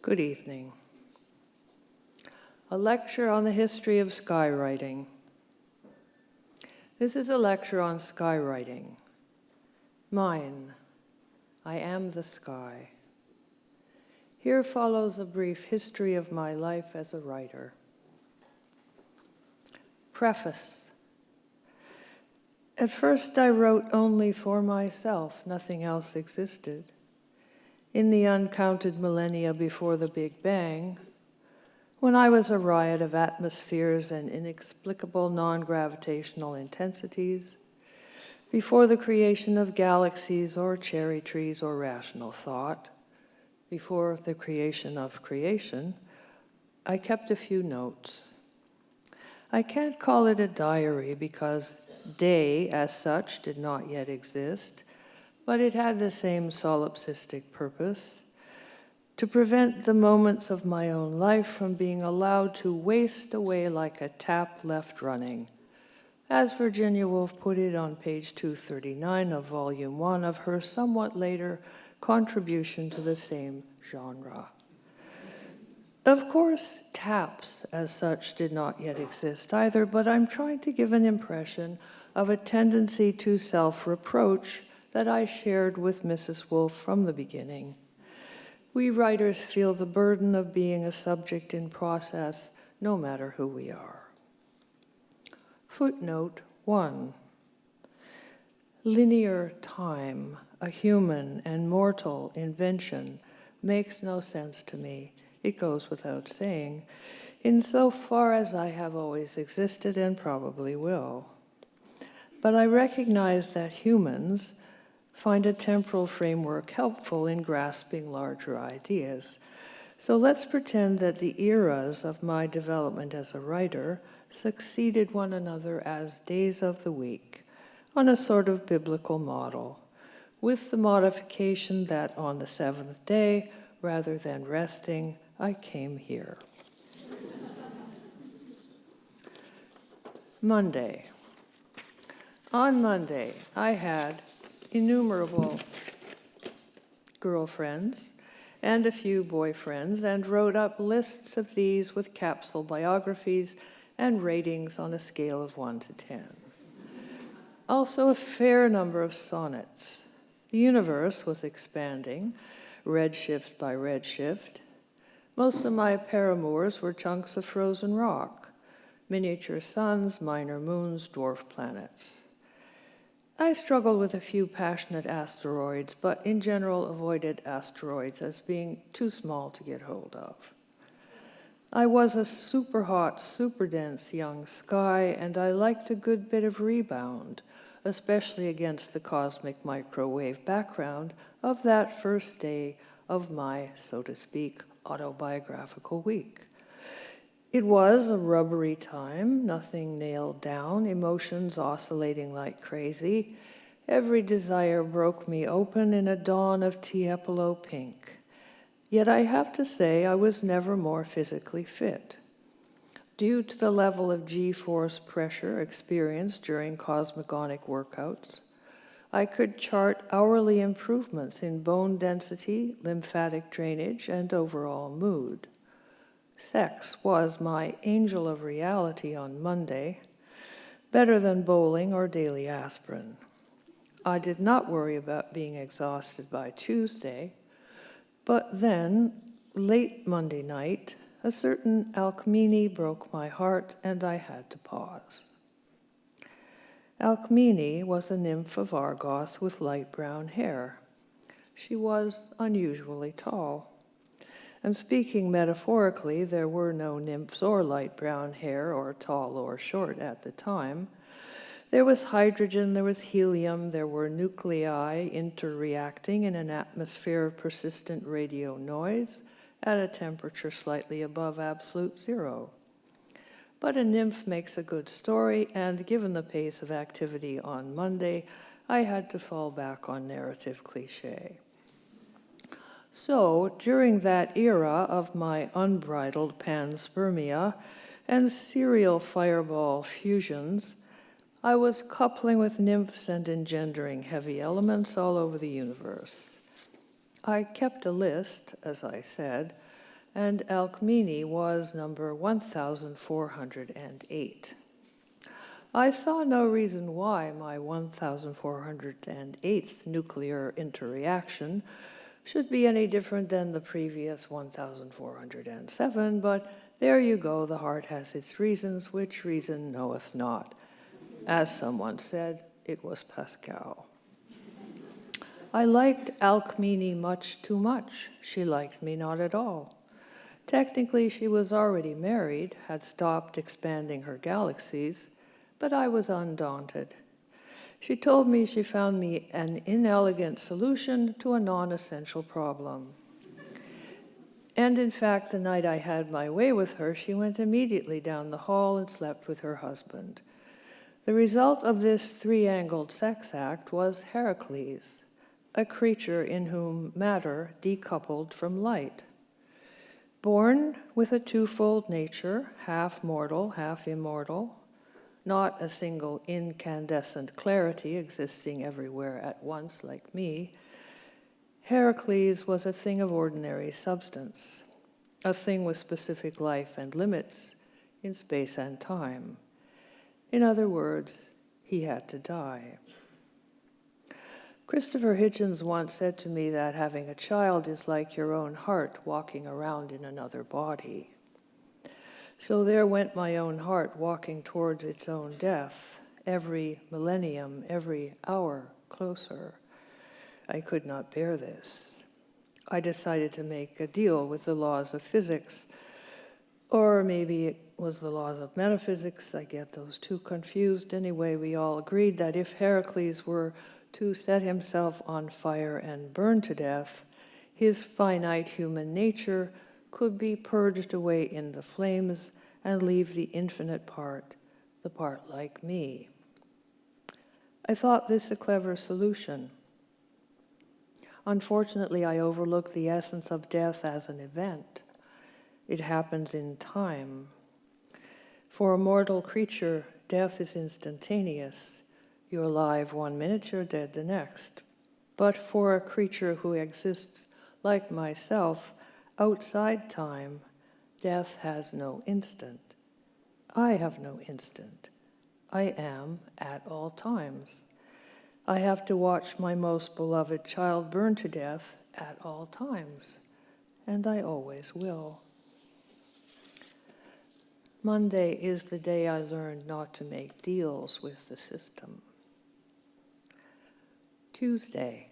Good evening. A lecture on the history of skywriting. This is a lecture on skywriting. Mine, I am the sky. Here follows a brief history of my life as a writer. Preface. At first I wrote only for myself, nothing else existed. In the uncounted millennia before the Big Bang, when I was a riot of atmospheres and inexplicable non-gravitational intensities, before the creation of galaxies or cherry trees or rational thought, before the creation of creation, I kept a few notes. I can't call it a diary because day as such did not yet exist, but it had the same solipsistic purpose, to prevent the moments of my own life from being allowed to waste away like a tap left running, as Virginia Woolf put it on page 239 of Volume 1 of her somewhat later contribution to the same genre. Of course, taps as such did not yet exist either, but I'm trying to give an impression of a tendency to self-reproach that I shared with Mrs. Woolf from the beginning. We writers feel the burden of being a subject in process, no matter who we are. Footnote 1. Linear time, a human and mortal invention, makes no sense to me. It goes without saying, insofar as I have always existed and probably will. But I recognize that humans find a temporal framework helpful in grasping larger ideas. So let's pretend that the eras of my development as a writer succeeded one another as days of the week, on a sort of biblical model, with the modification that on the seventh day, rather than resting, I came here. Monday. On Monday, I had innumerable girlfriends and a few boyfriends, and wrote up lists of these with capsule biographies and ratings on a scale of 1 to 10. Also a fair number of sonnets. The universe was expanding, redshift by redshift. Most of my paramours were chunks of frozen rock, miniature suns, minor moons, dwarf planets. I struggled with a few passionate asteroids, but in general avoided asteroids as being too small to get hold of. I was a super hot, super dense young sky, and I liked a good bit of rebound, especially against the cosmic microwave background of that first day of my, so to speak, autobiographical week. It was a rubbery time, nothing nailed down, emotions oscillating like crazy. Every desire broke me open in a dawn of Tiepolo pink. Yet I have to say I was never more physically fit. Due to the level of G-force pressure experienced during cosmogonic workouts, I could chart hourly improvements in bone density, lymphatic drainage, and overall mood. Sex was my angel of reality on Monday, better than bowling or daily aspirin. I did not worry about being exhausted by Tuesday, but then, late Monday night, a certain Alcmene broke my heart and I had to pause. Alcmene was a nymph of Argos with light brown hair. She was unusually tall. And speaking metaphorically, there were no nymphs or light brown hair or tall or short at the time. There was hydrogen, there was helium, there were nuclei interreacting in an atmosphere of persistent radio noise at a temperature slightly above absolute zero. But a nymph makes a good story, and given the pace of activity on Monday, I had to fall back on narrative cliché. So, during that era of my unbridled panspermia and serial fireball fusions, I was coupling with nymphs and engendering heavy elements all over the universe. I kept a list, as I said, and Alcmene was number 1408. I saw no reason why my 1408th nuclear interreaction should be any different than the previous 1407, but there you go, the heart has its reasons, which reason knoweth not. As someone said, it was Pascal. I liked Alcmene much too much. She liked me not at all. Technically, she was already married, had stopped expanding her galaxies, but I was undaunted. She told me she found me an inelegant solution to a non-essential problem. And in fact, the night I had my way with her, she went immediately down the hall and slept with her husband. The result of this three-angled sex act was Heracles, a creature in whom matter decoupled from light. Born with a twofold nature, half mortal, half immortal, not a single incandescent clarity existing everywhere at once like me, Heracles was a thing of ordinary substance, a thing with specific life and limits in space and time. In other words, he had to die. Christopher Hitchens once said to me that having a child is like your own heart walking around in another body. So there went my own heart walking towards its own death, every millennium, every hour closer. I could not bear this. I decided to make a deal with the laws of physics, or maybe it was the laws of metaphysics. I get those two confused. Anyway, we all agreed that if Heracles were to set himself on fire and burn to death, his finite human nature could be purged away in the flames and leave the infinite part, the part like me. I thought this a clever solution. Unfortunately, I overlooked the essence of death as an event. It happens in time. For a mortal creature, death is instantaneous. You're alive 1 minute, you're dead the next. But for a creature who exists like myself, outside time, death has no instant. I have no instant. I am at all times. I have to watch my most beloved child burn to death at all times, and I always will. Monday is the day I learned not to make deals with the system. Tuesday,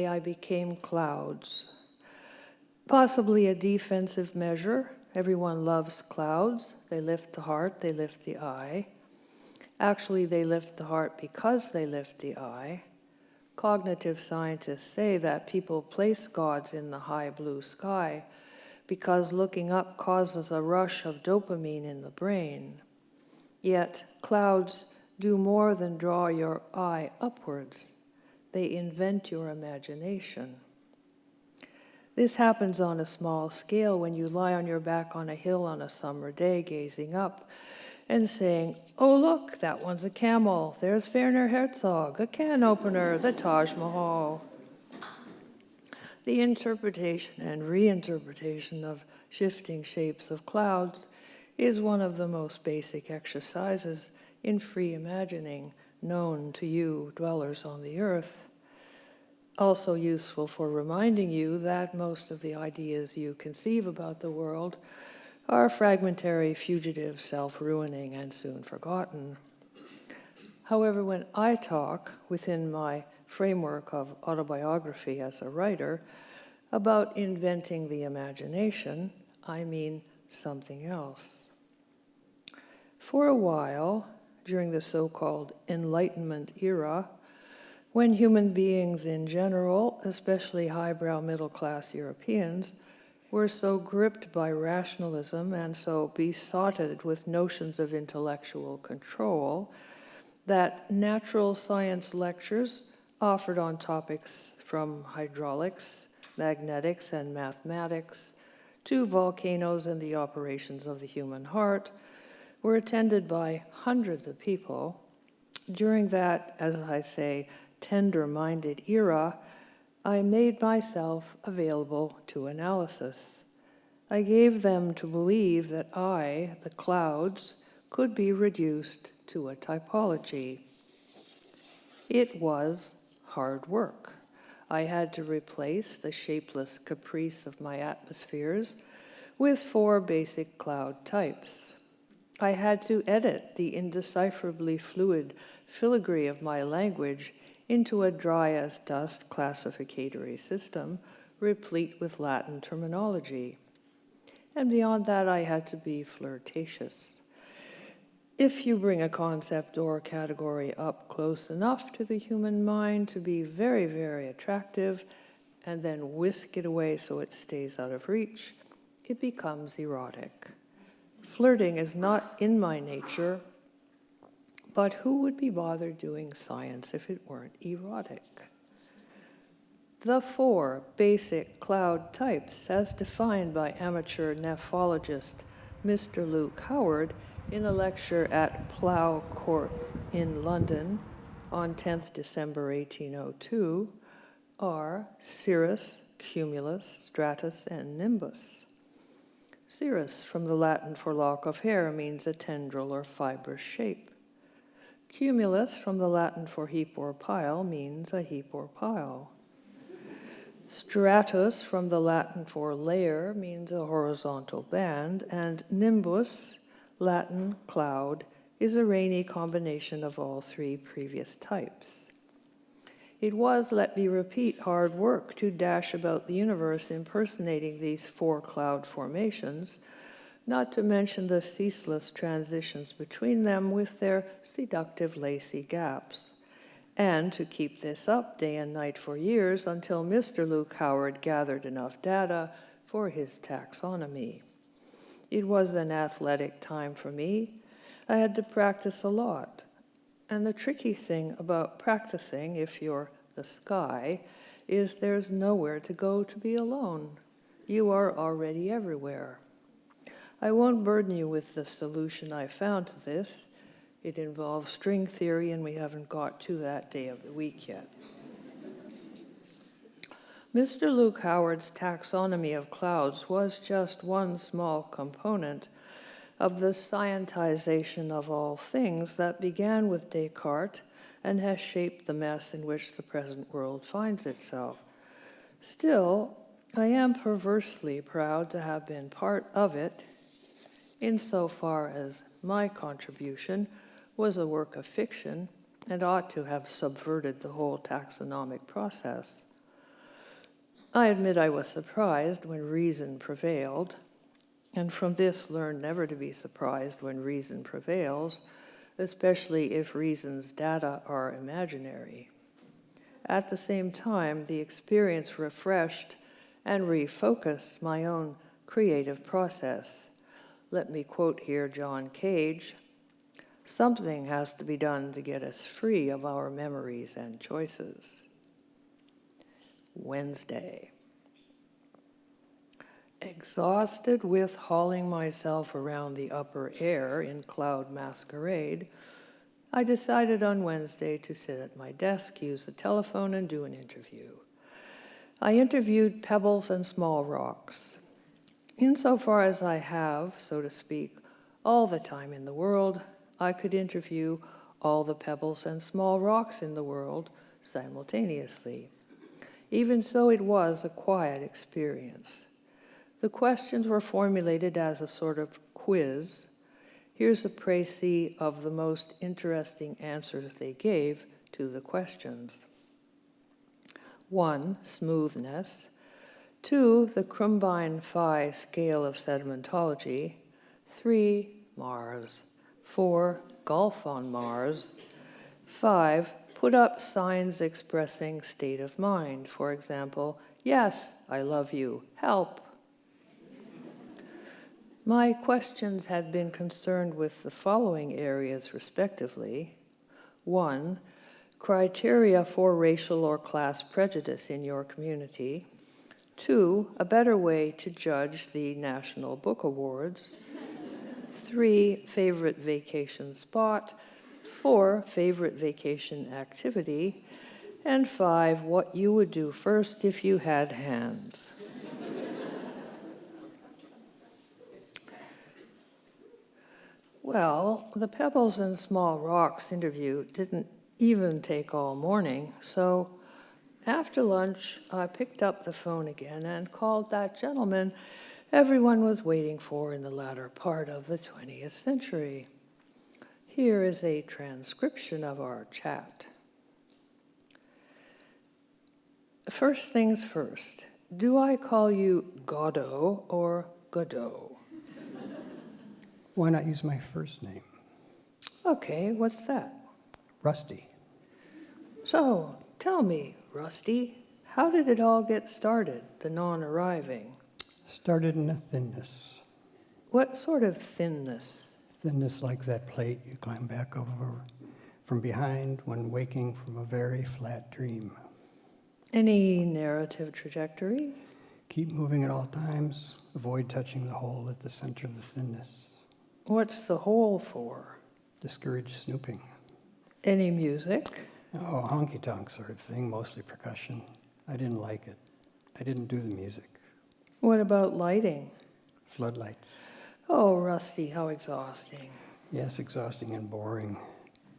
I became clouds. Possibly a defensive measure. Everyone loves clouds. They lift the heart, they lift the eye. Actually, they lift the heart because they lift the eye. Cognitive scientists say that people place gods in the high blue sky because looking up causes a rush of dopamine in the brain. Yet, clouds do more than draw your eye upwards. They invent your imagination. This happens on a small scale when you lie on your back on a hill on a summer day, gazing up and saying, "Oh, look, that one's a camel. There's Werner Herzog, a can opener, the Taj Mahal." The interpretation and reinterpretation of shifting shapes of clouds is one of the most basic exercises in free imagining known to you, dwellers on the earth. Also useful for reminding you that most of the ideas you conceive about the world are fragmentary, fugitive, self-ruining, and soon forgotten. However, when I talk within my framework of autobiography as a writer about inventing the imagination, I mean something else. For a while, during the so-called Enlightenment era, when human beings in general, especially highbrow middle-class Europeans, were so gripped by rationalism and so besotted with notions of intellectual control that natural science lectures offered on topics from hydraulics, magnetics, and mathematics to volcanoes and the operations of the human heart were attended by hundreds of people. During that, as I say, tender-minded era, I made myself available to analysis. I gave them to believe that I, the clouds, could be reduced to a typology. It was hard work. I had to replace the shapeless caprice of my atmospheres with 4 basic cloud types. I had to edit the indecipherably fluid filigree of my language into a dry-as-dust classificatory system, replete with Latin terminology. And beyond that, I had to be flirtatious. If you bring a concept or category up close enough to the human mind to be very, very attractive, and then whisk it away so it stays out of reach, it becomes erotic. Flirting is not in my nature, but who would be bothered doing science if it weren't erotic? The 4 basic cloud types, as defined by amateur nephologist Mr. Luke Howard in a lecture at Plough Court in London on 10th December 1802, are cirrus, cumulus, stratus, and nimbus. Cirrus, from the Latin for lock of hair, means a tendril or fibrous shape. Cumulus, from the Latin for heap or pile, means a heap or pile. Stratus, from the Latin for layer, means a horizontal band, and nimbus, Latin cloud, is a rainy combination of all 3 previous types. It was, let me repeat, hard work to dash about the universe impersonating these 4 cloud formations, not to mention the ceaseless transitions between them with their seductive lacy gaps, and to keep this up day and night for years until Mr. Luke Howard gathered enough data for his taxonomy. It was an athletic time for me. I had to practice a lot. And the tricky thing about practicing, if you're the sky, is there's nowhere to go to be alone. You are already everywhere. I won't burden you with the solution I found to this. It involves string theory, and we haven't got to that day of the week yet. Mr. Luke Howard's taxonomy of clouds was just one small component of the scientization of all things that began with Descartes and has shaped the mess in which the present world finds itself. Still, I am perversely proud to have been part of it, insofar as my contribution was a work of fiction and ought to have subverted the whole taxonomic process. I admit I was surprised when reason prevailed, and from this learned never to be surprised when reason prevails, especially if reason's data are imaginary. At the same time, the experience refreshed and refocused my own creative process. Let me quote here John Cage: "Something has to be done to get us free of our memories and choices." Wednesday. Exhausted with hauling myself around the upper air in cloud masquerade, I decided on Wednesday to sit at my desk, use the telephone, and do an interview. I interviewed pebbles and small rocks. Insofar as I have, so to speak, all the time in the world, I could interview all the pebbles and small rocks in the world simultaneously. Even so, it was a quiet experience. The questions were formulated as a sort of quiz. Here's a précis of the most interesting answers they gave to the questions. 1, smoothness. 2, the Crumbine-Phi scale of sedimentology. 3, Mars. 4, golf on Mars. 5, put up signs expressing state of mind. For example, yes, I love you, help. My questions had been concerned with the following areas respectively. 1, criteria for racial or class prejudice in your community. 2, a better way to judge the National Book Awards. 3, favorite vacation spot. 4, favorite vacation activity. And 5, what you would do first if you had hands. Well, the Pebbles and Small Rocks interview didn't even take all morning, so after lunch, I picked up the phone again and called that gentleman everyone was waiting for in the latter part of the 20th century. Here is a transcription of our chat. First things first, do I call you Godot or Godot? Why not use my first name? Okay, what's that? Rusty. So, tell me, Rusty, how did it all get started, the non-arriving? Started in a thinness. What sort of thinness? Thinness like that plate you climb back over from behind when waking from a very flat dream. Any narrative trajectory? Keep moving at all times. Avoid touching the hole at the center of the thinness. What's the hole for? Discourage snooping. Any music? Oh, honky-tonk sort of thing, mostly percussion. I didn't like it. I didn't do the music. What about lighting? Floodlights. Oh, Rusty, how exhausting. Yes, exhausting and boring.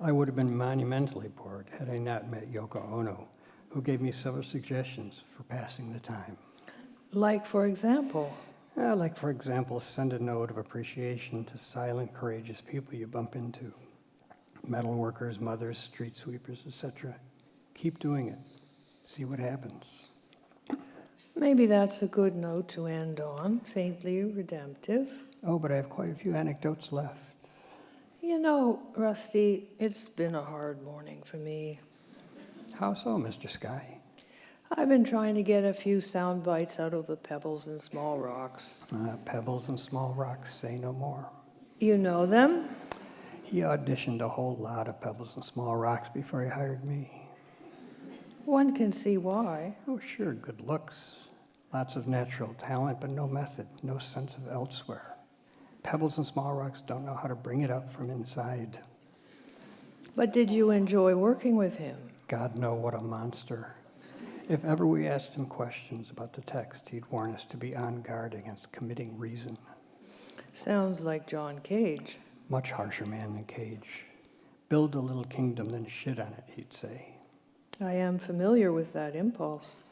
I would have been monumentally bored had I not met Yoko Ono, who gave me several suggestions for passing the time. Like, for example? Like, for example, send a note of appreciation to silent, courageous people you bump into. Metal workers, mothers, street sweepers, etc. Keep doing it. See what happens. Maybe that's a good note to end on, faintly redemptive. Oh, but I have quite a few anecdotes left. You know, Rusty, it's been a hard morning for me. How so, Mr. Sky? I've been trying to get a few sound bites out of the Pebbles and Small Rocks. Pebbles and Small Rocks, say no more. You know them? He auditioned a whole lot of Pebbles and Small Rocks before he hired me. One can see why. Oh, sure, good looks. Lots of natural talent, but no method, no sense of elsewhere. Pebbles and Small Rocks don't know how to bring it up from inside. But did you enjoy working with him? God know what a monster. If ever we asked him questions about the text, he'd warn us to be on guard against committing reason. Sounds like John Cage. Much harsher man than Cage. Build a little kingdom, then shit on it, he'd say. I am familiar with that impulse.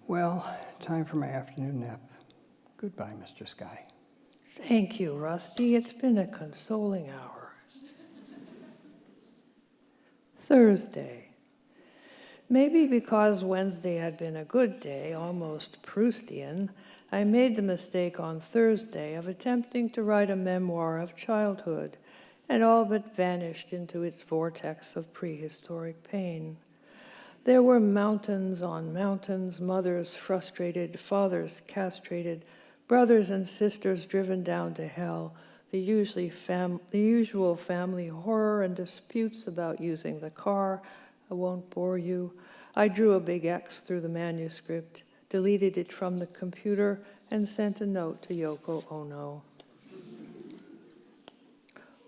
Well, time for my afternoon nap. Goodbye, Mr. Sky. Thank you, Rusty. It's been a consoling hour. Thursday. Maybe because Wednesday had been a good day, almost Proustian, I made the mistake on Thursday of attempting to write a memoir of childhood, and all but vanished into its vortex of prehistoric pain. There were mountains on mountains, mothers frustrated, fathers castrated, brothers and sisters driven down to hell, the usual family horror and disputes about using the car. I won't bore you. I drew a big X through the manuscript, deleted it from the computer, and sent a note to Yoko Ono.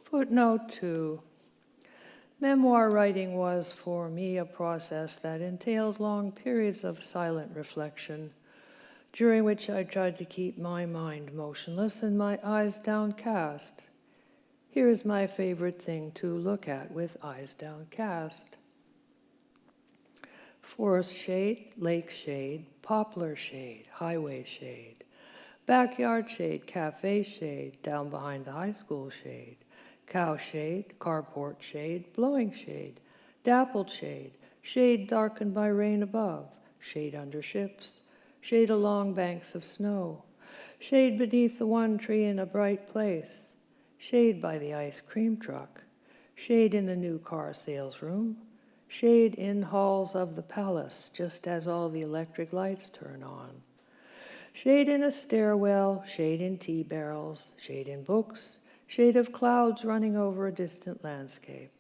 Footnote 2. Memoir writing was, for me, a process that entailed long periods of silent reflection, during which I tried to keep my mind motionless and my eyes downcast. Here is my favorite thing to look at with eyes downcast. Forest shade, lake shade, poplar shade, highway shade, backyard shade, cafe shade, down behind the high school shade, cow shade, carport shade, blowing shade, dappled shade, shade darkened by rain above, shade under ships, shade along banks of snow, shade beneath the one tree in a bright place, shade by the ice cream truck, shade in the new car sales room, shade in halls of the palace, just as all the electric lights turn on. Shade in a stairwell, shade in tea barrels, shade in books, shade of clouds running over a distant landscape,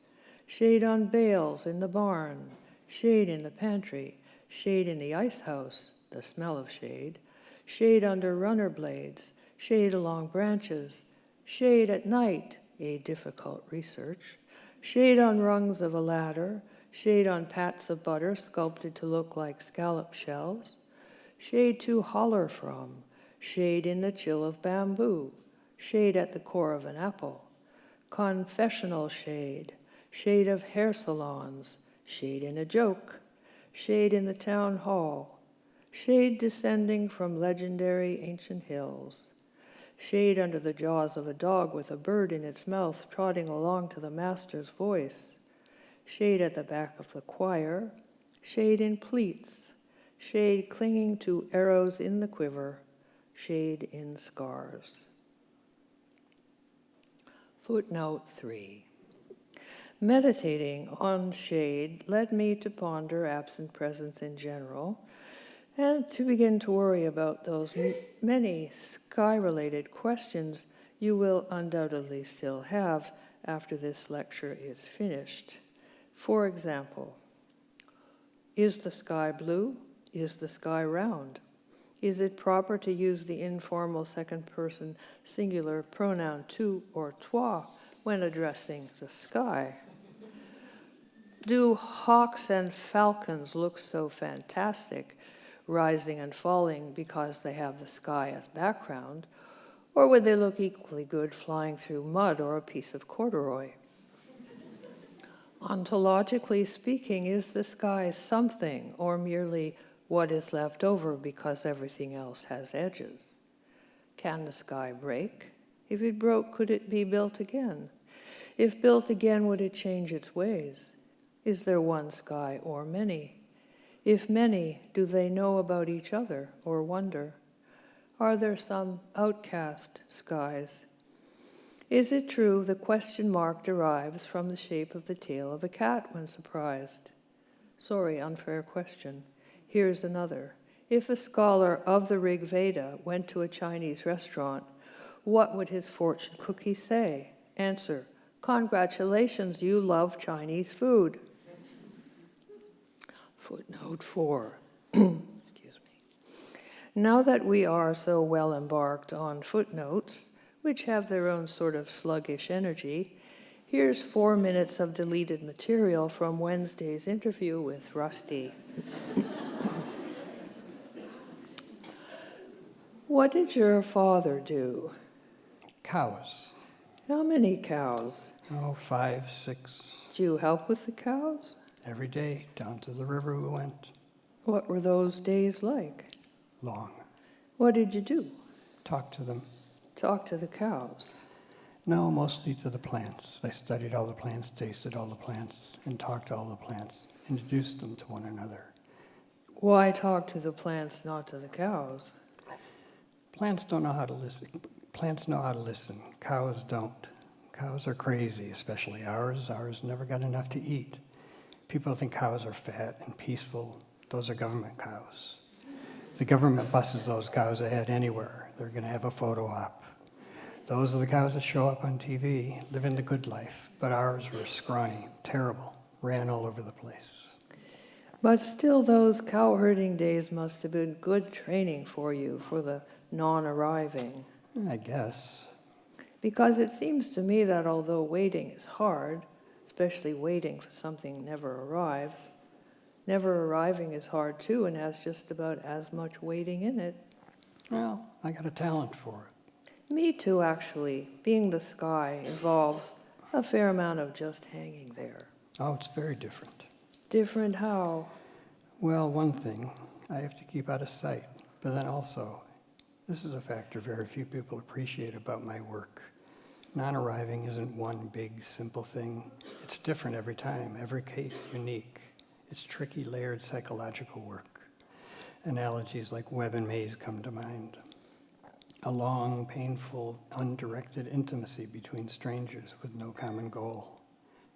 shade on bales in the barn, shade in the pantry, shade in the ice house, the smell of shade, shade under runner blades, shade along branches, shade at night, a difficult research, shade on rungs of a ladder, shade on pats of butter sculpted to look like scallop shells, shade to holler from, shade in the chill of bamboo, shade at the core of an apple, confessional shade, shade of hair salons, shade in a joke, shade in the town hall, shade descending from legendary ancient hills, shade under the jaws of a dog with a bird in its mouth trotting along to the master's voice, shade at the back of the choir, shade in pleats, shade clinging to arrows in the quiver, shade in scars. Footnote 3. Meditating on shade led me to ponder absent presence in general, and to begin to worry about those many sky-related questions you will undoubtedly still have after this lecture is finished. For example, is the sky blue? Is the sky round? Is it proper to use the informal second-person singular pronoun tu or toi when addressing the sky? Do hawks and falcons look so fantastic, rising and falling because they have the sky as background, or would they look equally good flying through mud or a piece of corduroy? Ontologically speaking, is the sky something or merely what is left over because everything else has edges? Can the sky break? If it broke, could it be built again? If built again, would it change its ways? Is there one sky or many? If many, do they know about each other or wonder? Are there some outcast skies? Is it true the question mark derives from the shape of the tail of a cat when surprised? Sorry, unfair question. Here's another. If a scholar of the Rig Veda went to a Chinese restaurant, what would his fortune cookie say? Answer, congratulations, you love Chinese food. Footnote 4. Excuse me. Now that we are so well embarked on footnotes, which have their own sort of sluggish energy, here's 4 minutes of deleted material from Wednesday's interview with Rusty. What did your father do? Cows. How many cows? Oh, 5, 6. Did you help with the cows? Every day, down to the river we went. What were those days like? Long. What did you do? Talk to them. Talk to the cows. No, mostly to the plants. I studied all the plants, tasted all the plants, and talked to all the plants, introduced them to one another. Why talk to the plants, not to the cows? Plants don't know how to listen. Plants know how to listen. Cows don't. Cows are crazy, especially ours. Ours never got enough to eat. People think cows are fat and peaceful. Those are government cows. The government buses those cows ahead anywhere. They're going to have a photo op. Those are the cows that show up on TV, living the good life. But ours were scrawny, terrible, ran all over the place. But still, those cow herding days must have been good training for you, for the non-arriving. I guess. Because it seems to me that although waiting is hard, especially waiting for something never arrives, never arriving is hard too and has just about as much waiting in it. Well, I got a talent for it. Me too, actually. Being the sky involves a fair amount of just hanging there. Oh, it's very different. Different how? Well, one thing, I have to keep out of sight. But then also, this is a factor very few people appreciate about my work. Non-arriving isn't one big, simple thing. It's different every time, every case unique. It's tricky, layered psychological work. Analogies like web and maze come to mind. A long, painful, undirected intimacy between strangers with no common goal.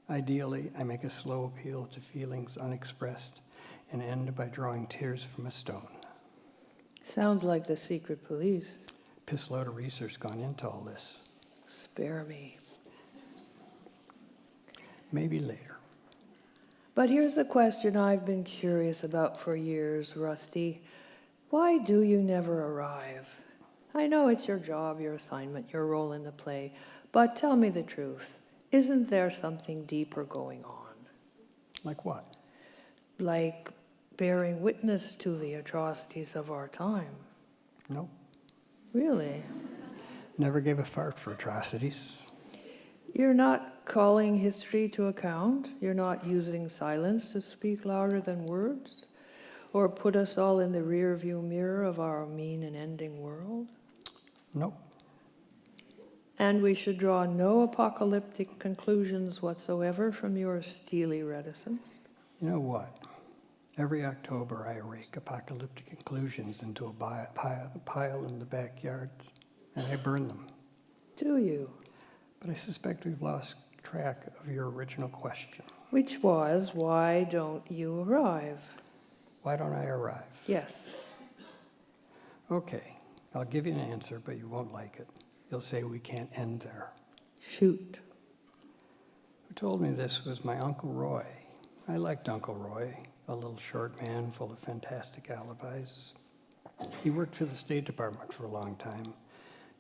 Ideally, I make a slow appeal to feelings unexpressed and end by drawing tears from a stone. Sounds like the secret police. Piss load of research gone into all this. Spare me. Maybe later. But here's a question I've been curious about for years, Rusty. Why do you never arrive? I know it's your job, your assignment, your role in the play, but tell me the truth. Isn't there something deeper going on? Like what? Like bearing witness to the atrocities of our time. Nope. Really? Never gave a fart for atrocities. You're not calling history to account? You're not using silence to speak louder than words? Or put us all in the rear-view mirror of our mean and ending world? Nope. And we should draw no apocalyptic conclusions whatsoever from your steely reticence? You know what? Every October I rake apocalyptic conclusions into a pile in the backyards, and I burn them. Do you? But I suspect we've lost track of your original question. Which was, why don't you arrive? Why don't I arrive? Yes. Okay, I'll give you an answer, but you won't like it. You'll say we can't end there. Shoot. Who told me this was my Uncle Roy. I liked Uncle Roy, a little short man full of fantastic alibis. He worked for the State Department for a long time,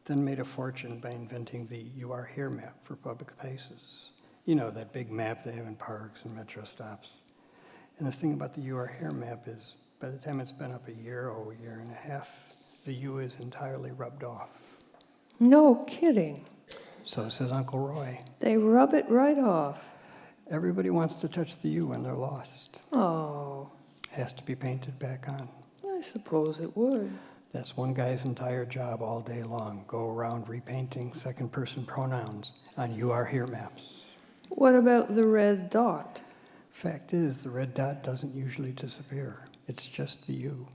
then made a fortune by inventing the You Are Here map for public places. You know, that big map they have in parks and metro stops. And the thing about the You Are Here map is, by the time it's been up a year or a year and a half, the U is entirely rubbed off. No kidding. So says Uncle Roy. They rub it right off. Everybody wants to touch the U when they're lost. Oh, Has to be painted back on. I suppose it would. That's one guy's entire job all day long. Go around repainting second-person pronouns on You Are Here maps. What about the red dot? Fact is, the red dot doesn't usually disappear. It's just the U.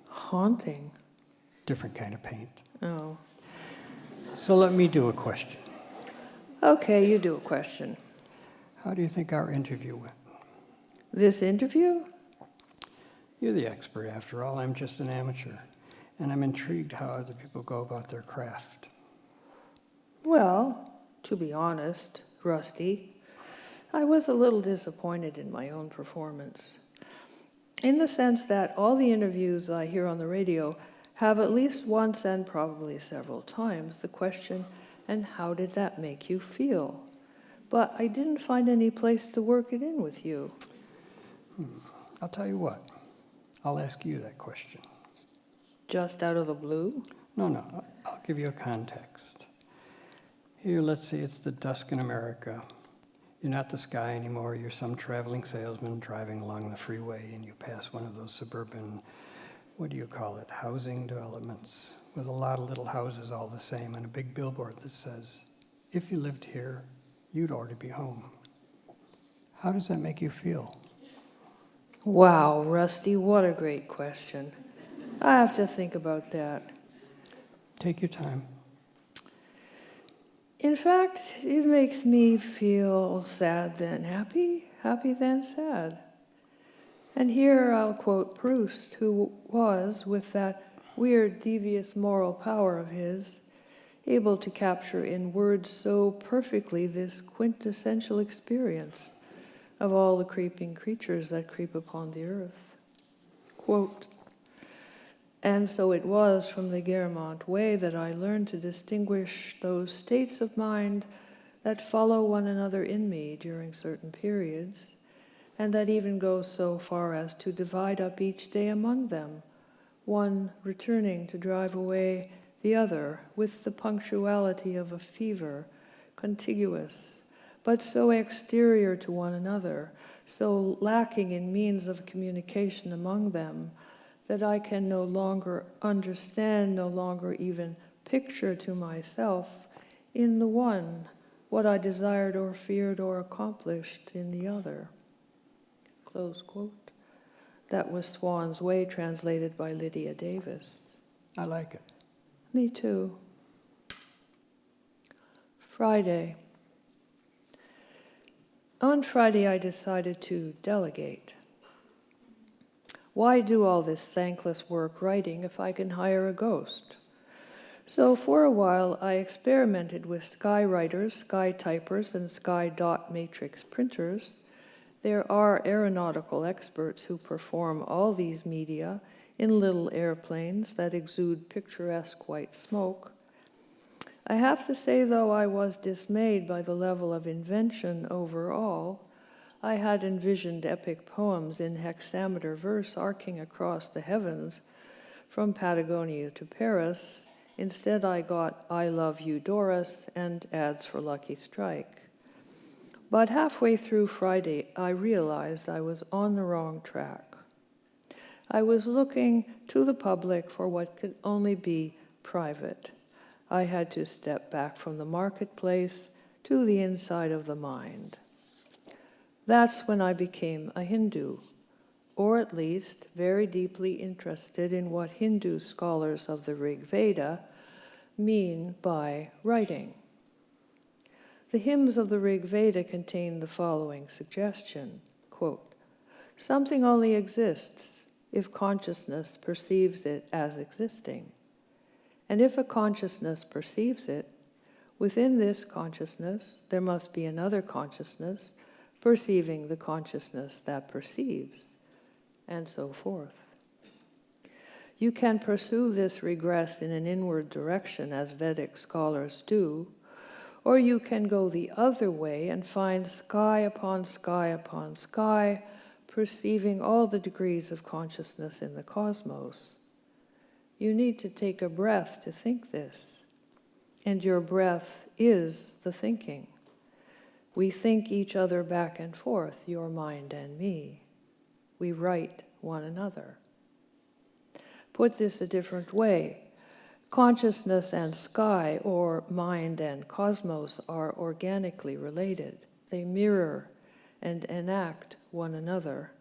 Haunting. Different kind of paint. Oh. So let me do a question. Okay, you do a question. How do you think our interview went? This interview? You're the expert, after all. I'm just an amateur. And I'm intrigued how other people go about their craft. Well, to be honest, Rusty, I was a little disappointed in my own performance. In the sense that all the interviews I hear on the radio have at least once and probably several times the question, and how did that make you feel? But I didn't find any place to work it in with you. I'll tell you what. I'll ask you that question. Just out of the blue? No, I'll give you a context. Here, let's say it's the dusk in America. You're not the sky anymore. You're some traveling salesman driving along the freeway, and you pass one of those suburban, what do you call it, housing developments, with a lot of little houses all the same, and a big billboard that says, if you lived here, you'd already be home. How does that make you feel? Wow, Rusty, what a great question. I have to think about that. Take your time. In fact, it makes me feel sad then happy, happy then sad. And here I'll quote Proust, who was, with that weird, devious moral power of his, able to capture in words so perfectly this quintessential experience of all the creeping creatures that creep upon the earth. Quote, "And so it was from the Guermantes way that I learned to distinguish those states of mind that follow one another in me during certain periods, and that even go so far as to divide up each day among them, one returning to drive away the other with the punctuality of a fever, contiguous, but so exterior to one another, so lacking in means of communication among them, that I can no longer understand, no longer even picture to myself in the one what I desired or feared or accomplished in the other." Close quote. That was Swan's Way, translated by Lydia Davis. I like it. Me too. Friday. On Friday, I decided to delegate. Why do all this thankless work writing if I can hire a ghost? So for a while, I experimented with sky writers, sky typers, and sky dot matrix printers. There are aeronautical experts who perform all these media in little airplanes that exude picturesque white smoke. I have to say, though, I was dismayed by the level of invention overall. I had envisioned epic poems in hexameter verse arcing across the heavens from Patagonia to Paris. Instead, I got I Love You, Doris, and ads for Lucky Strike. But halfway through Friday, I realized I was on the wrong track. I was looking to the public for what could only be private. I had to step back from the marketplace to the inside of the mind. That's when I became a Hindu, or at least very deeply interested in what Hindu scholars of the Rig Veda mean by writing. The hymns of the Rig Veda contain the following suggestion, quote, "Something only exists if consciousness perceives it as existing. And if a consciousness perceives it, within this consciousness there must be another consciousness perceiving the consciousness that perceives," and so forth. You can pursue this regress in an inward direction, as Vedic scholars do, or you can go the other way and find sky upon sky upon sky, perceiving all the degrees of consciousness in the cosmos. You need to take a breath to think this, and your breath is the thinking. We think each other back and forth, your mind and me. We write one another. Put this a different way. Consciousness and sky, or mind and cosmos, are organically related. They mirror and enact one another.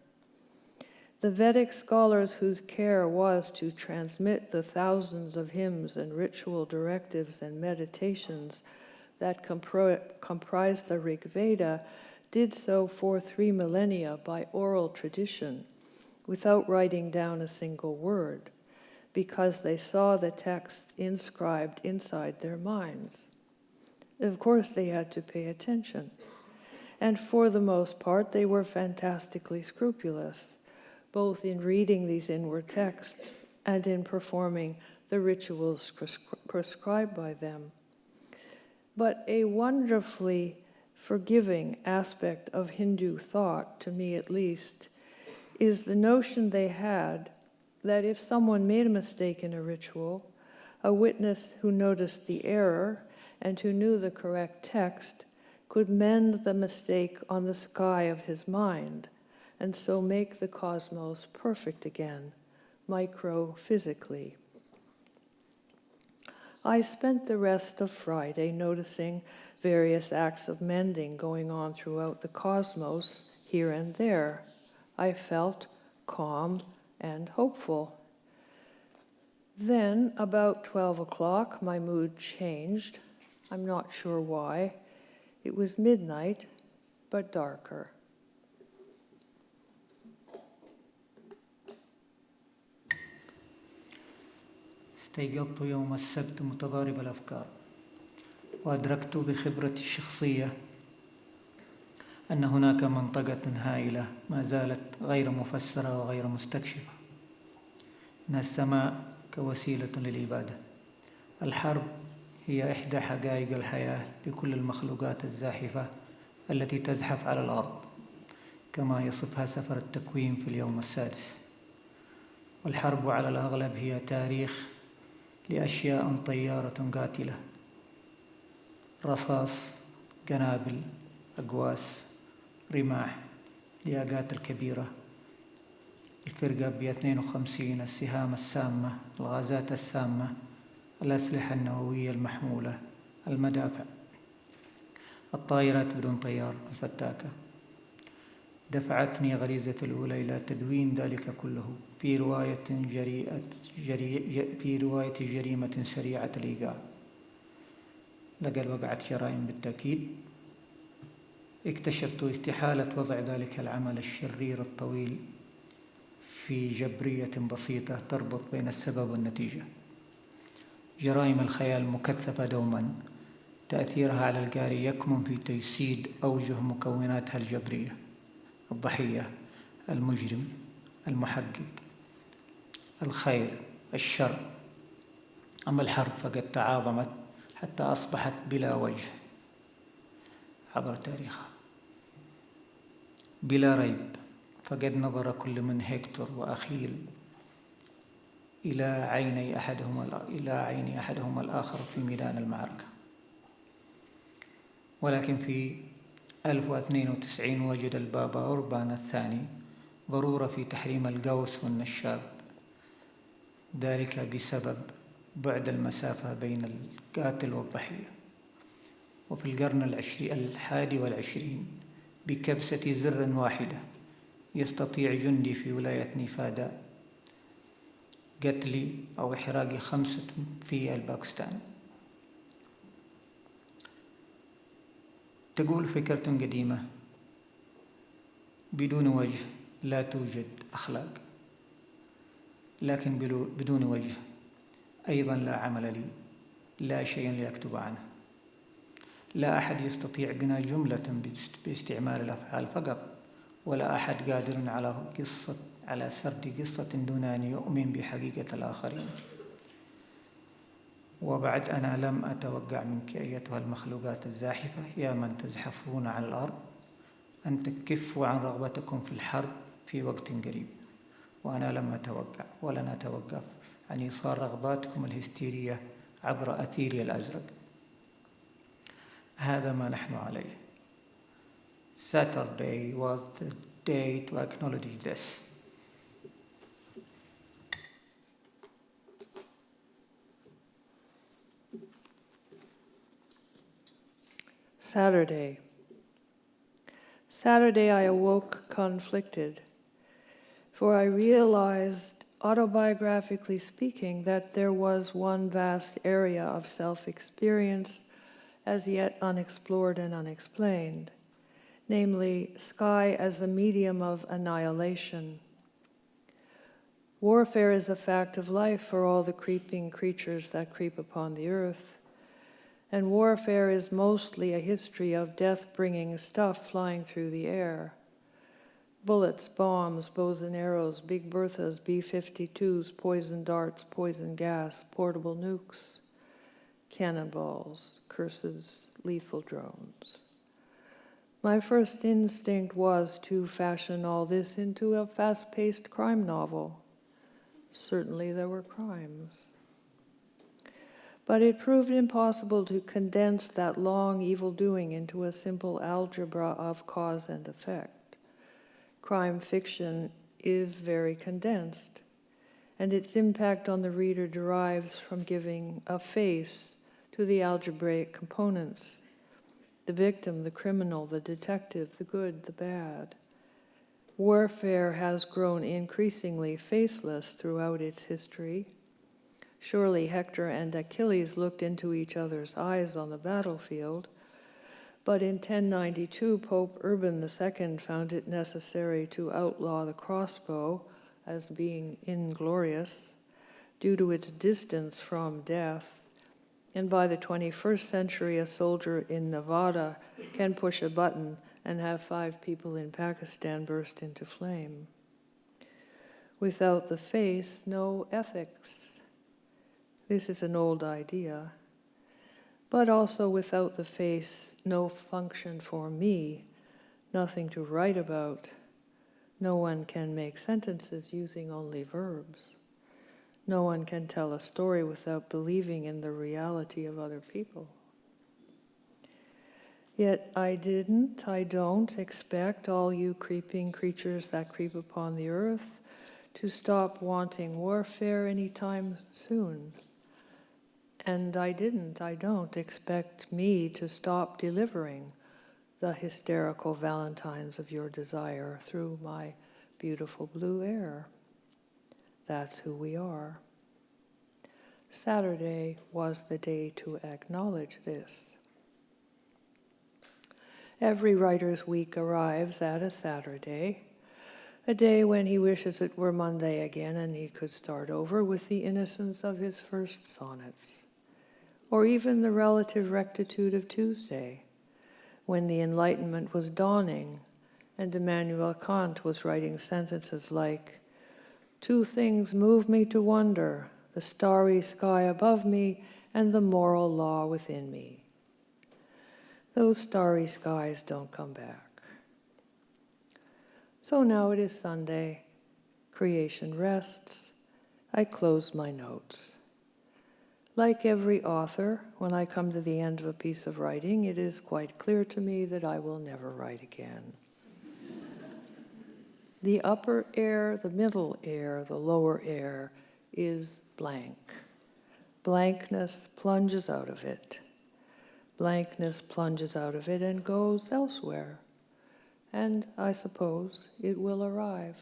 The Vedic scholars whose care was to transmit the thousands of hymns and ritual directives and meditations that comprise the Rig Veda did so for 3 millennia by oral tradition, without writing down a single word, because they saw the text inscribed inside their minds. Of course, they had to pay attention, and for the most part, they were fantastically scrupulous, both in reading these inward texts and in performing the rituals prescribed by them. But a wonderfully forgiving aspect of Hindu thought, to me at least, is the notion they had that if someone made a mistake in a ritual, a witness who noticed the error and who knew the correct text could mend the mistake on the sky of his mind, and so make the cosmos perfect again, microphysically. I spent the rest of Friday noticing various acts of mending going on throughout the cosmos, here and there. I felt calm and hopeful. Then, about 12 o'clock, my mood changed. I'm not sure why. It was midnight, but darker. استيقظت يوم السبت متضارب الأفكار، وأدركت بخبرتي الشخصية أن هناك منطقة هائلة ما زالت غير مفسرة وغير مستكشفة. إن السماء كوسيلة للإبادة. الحرب هي إحدى حقائق الحياة لكل المخلوقات الزاحفة التي تزحف على الأرض، كما يصفها سفر التكوين في اليوم السادس. والحرب على الأغلب هي تاريخ لأشياء طيارة قاتلة: رصاص، قنابل، أقواس، رماح، الياقات الكبيرة، الفرقة ب52، السهام السامة، الغازات السامة، الأسلحة النووية المحمولة، المدافع، الطائرات بدون طيار، الفتاكة. دفعتني غريزة الأولى إلى تدوين ذلك كله في رواية جريمة سريعة الإيقاع. لقد وقعت جرائم بالتأكيد. اكتشفت استحالة وضع ذلك العمل الشرير الطويل في جبرية بسيطة تربط بين السبب والنتيجة. جرائم الخيال مكثفة دوما، تأثيرها على القارئ يكمن في تجسيد أوجه مكوناتها الجبرية: الضحية، المجرم، المحقق، الخير، الشر. أما الحرب فقد تعاظمت حتى أصبحت بلا وجه عبر تاريخها. بلا ريب فقد نظر كل من هكتور وأخيل إلى عين أحدهما الآخر في ميدان المعركة. ولكن في 1092 وجد البابا أوربان الثاني ضرورة في تحريم القوس والنشاب، ذلك بسبب بعد المسافة بين القاتل والضحية. وفي القرن 21 بكبسة زر واحدة يستطيع جندي في ولاية نيفادا قتل أو إحراق 5 في الباكستان. تقول فكرة قديمة: بدون وجه لا توجد أخلاق، لكن بدون وجه أيضا لا عمل لي، لا شيء ليكتب عنه. لا أحد يستطيع بناء جملة باستعمال الأفعال فقط، ولا أحد قادر على سرد قصة دون أن يؤمن بحقيقة الآخرين. وبعد أنا لم أتوقع منك أيتها المخلوقات الزاحفة يا من تزحفون على الأرض أن تكفوا عن رغبتكم في الحرب في وقت قريب، وأنا لم أتوقع ولن أتوقف عن إيصال رغباتكم الهستيرية عبر أثيري الأزرق. هذا ما نحن عليه. Saturday was the day to acknowledge this. Saturday I awoke conflicted, for I realized, autobiographically speaking, that there was one vast area of self-experience as yet unexplored and unexplained, namely sky as a medium of annihilation. Warfare is a fact of life for all the creeping creatures that creep upon the earth, and warfare is mostly a history of death-bringing stuff flying through the air. Bullets, bombs, bows and arrows, Big Berthas, B-52s, poison darts, poison gas, portable nukes, cannonballs, curses, lethal drones. My first instinct was to fashion all this into a fast-paced crime novel. Certainly there were crimes. But it proved impossible to condense that long evil-doing into a simple algebra of cause and effect. Crime fiction is very condensed, and its impact on the reader derives from giving a face to the algebraic components: the victim, the criminal, the detective, the good, the bad. Warfare has grown increasingly faceless throughout its history. Surely Hector and Achilles looked into each other's eyes on the battlefield, but in 1092 Pope Urban II found it necessary to outlaw the crossbow as being inglorious due to its distance from death, and by the 21st century a soldier in Nevada can push a button and have 5 people in Pakistan burst into flame. Without the face, no ethics. This is an old idea. But also without the face, no function for me, nothing to write about. No one can make sentences using only verbs. No one can tell a story without believing in the reality of other people. Yet I don't expect all you creeping creatures that creep upon the earth to stop wanting warfare anytime soon. And I don't expect me to stop delivering the hysterical valentines of your desire through my beautiful blue air. That's who we are. Saturday was the day to acknowledge this. Every writer's week arrives at a Saturday, a day when he wishes it were Monday again and he could start over with the innocence of his first sonnets, or even the relative rectitude of Tuesday, when the Enlightenment was dawning and Immanuel Kant was writing sentences like, "Two things move me to wonder, the starry sky above me and the moral law within me." Those starry skies don't come back. So now it is Sunday. Creation rests. I close my notes. Like every author, when I come to the end of a piece of writing, it is quite clear to me that I will never write again. The upper air, the middle air, the lower air is blank. Blankness plunges out of it. Blankness plunges out of it and goes elsewhere. And I suppose it will arrive.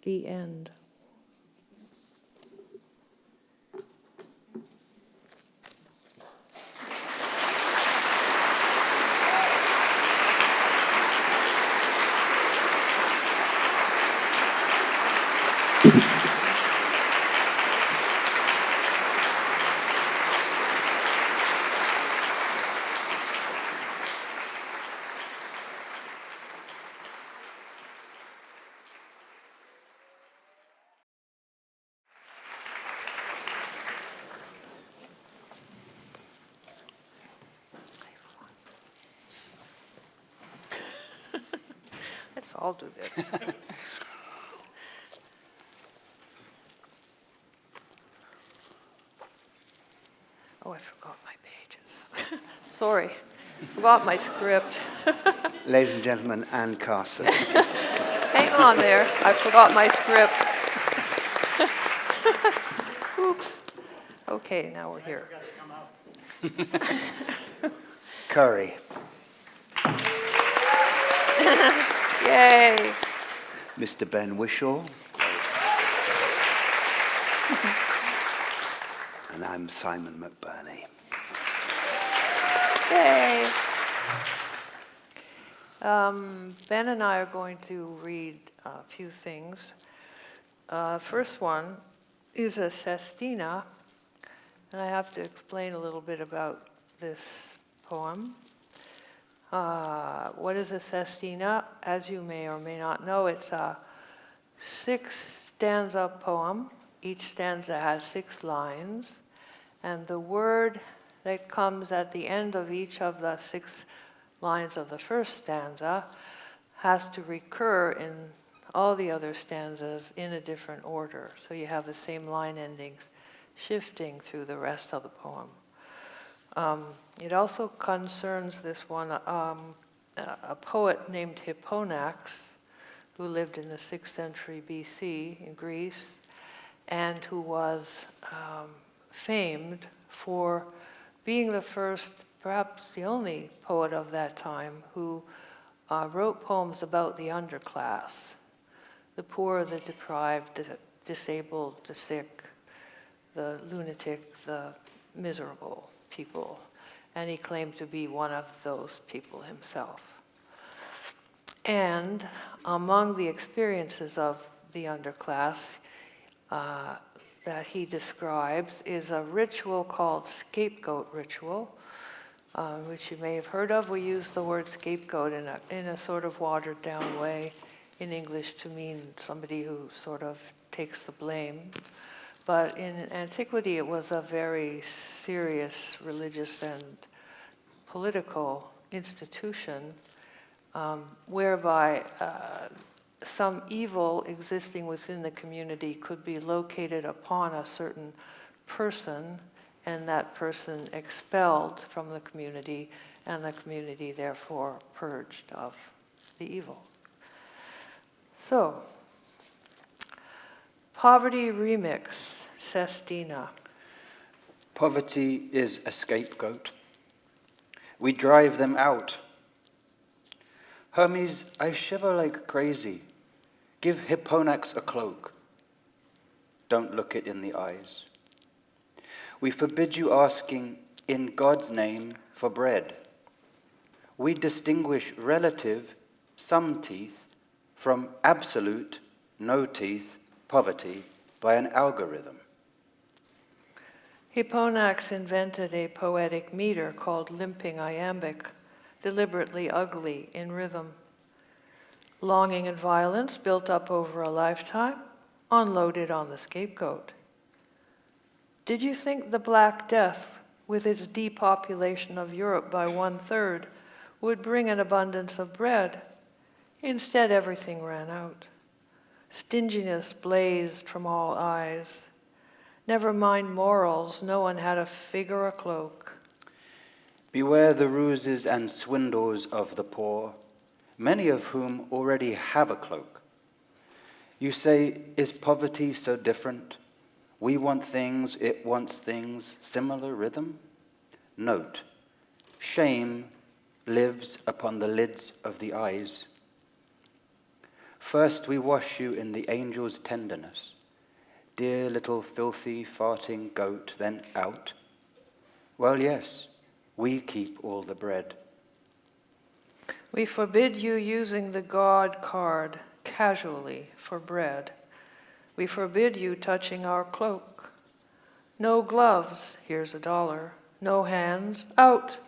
The end. Let's all do this. Oh, I forgot my pages. Sorry, forgot my script. Ladies and gentlemen, Anne Carson. Hang on there, I forgot my script. Oops. Okay, now we're here. Currie. Yay. Mr. Ben Whishaw. And I'm Simon McBurney. Yay. Ben and I are going to read a few things. First one is a sestina, and I have to explain a little bit about this poem. What is a sestina? As you may or may not know, it's a 6-stanza poem. Each stanza has 6 lines, and the word that comes at the end of each of the 6 lines of the first stanza has to recur in all the other stanzas in a different order. So you have the same line endings shifting through the rest of the poem. It also concerns this one, a poet named Hipponax, who lived in the 6th century BC in Greece, and who was famed for being the first, perhaps the only poet of that time who wrote poems about the underclass, the poor, the deprived, the disabled, the sick, the lunatic, the miserable people. And he claimed to be one of those people himself. And among the experiences of the underclass that he describes is a ritual called scapegoat ritual, which you may have heard of. We use the word scapegoat in a sort of watered down way in English to mean somebody who sort of takes the blame. But in antiquity, it was a very serious religious and political institution whereby some evil existing within the community could be located upon a certain person, and that person expelled from the community, and the community therefore purged of the evil. So, Poverty Remix, Sestina. Poverty is a scapegoat. We drive them out. Hermes, I shiver like crazy. Give Hipponax a cloak. Don't look it in the eyes. We forbid you asking, in God's name, for bread. We distinguish relative, some teeth, from absolute, no teeth, poverty by an algorithm. Hipponax invented a poetic meter called limping iambic, deliberately ugly in rhythm. Longing and violence built up over a lifetime, unloaded on the scapegoat. Did you think the Black Death, with its depopulation of Europe by 1/3, would bring an abundance of bread. Instead, everything ran out. Stinginess blazed from all eyes. Never mind morals, no one had a fig or a cloak. Beware the ruses and swindles of the poor, many of whom already have a cloak. You say, is poverty so different? We want things, it wants things, similar rhythm? Note, shame lives upon the lids of the eyes. First we wash you in the angel's tenderness. Dear little filthy farting goat, then out. Well, yes, we keep all the bread. We forbid you using the God card casually for bread. We forbid you touching our cloak. No gloves, here's $1. No hands, out.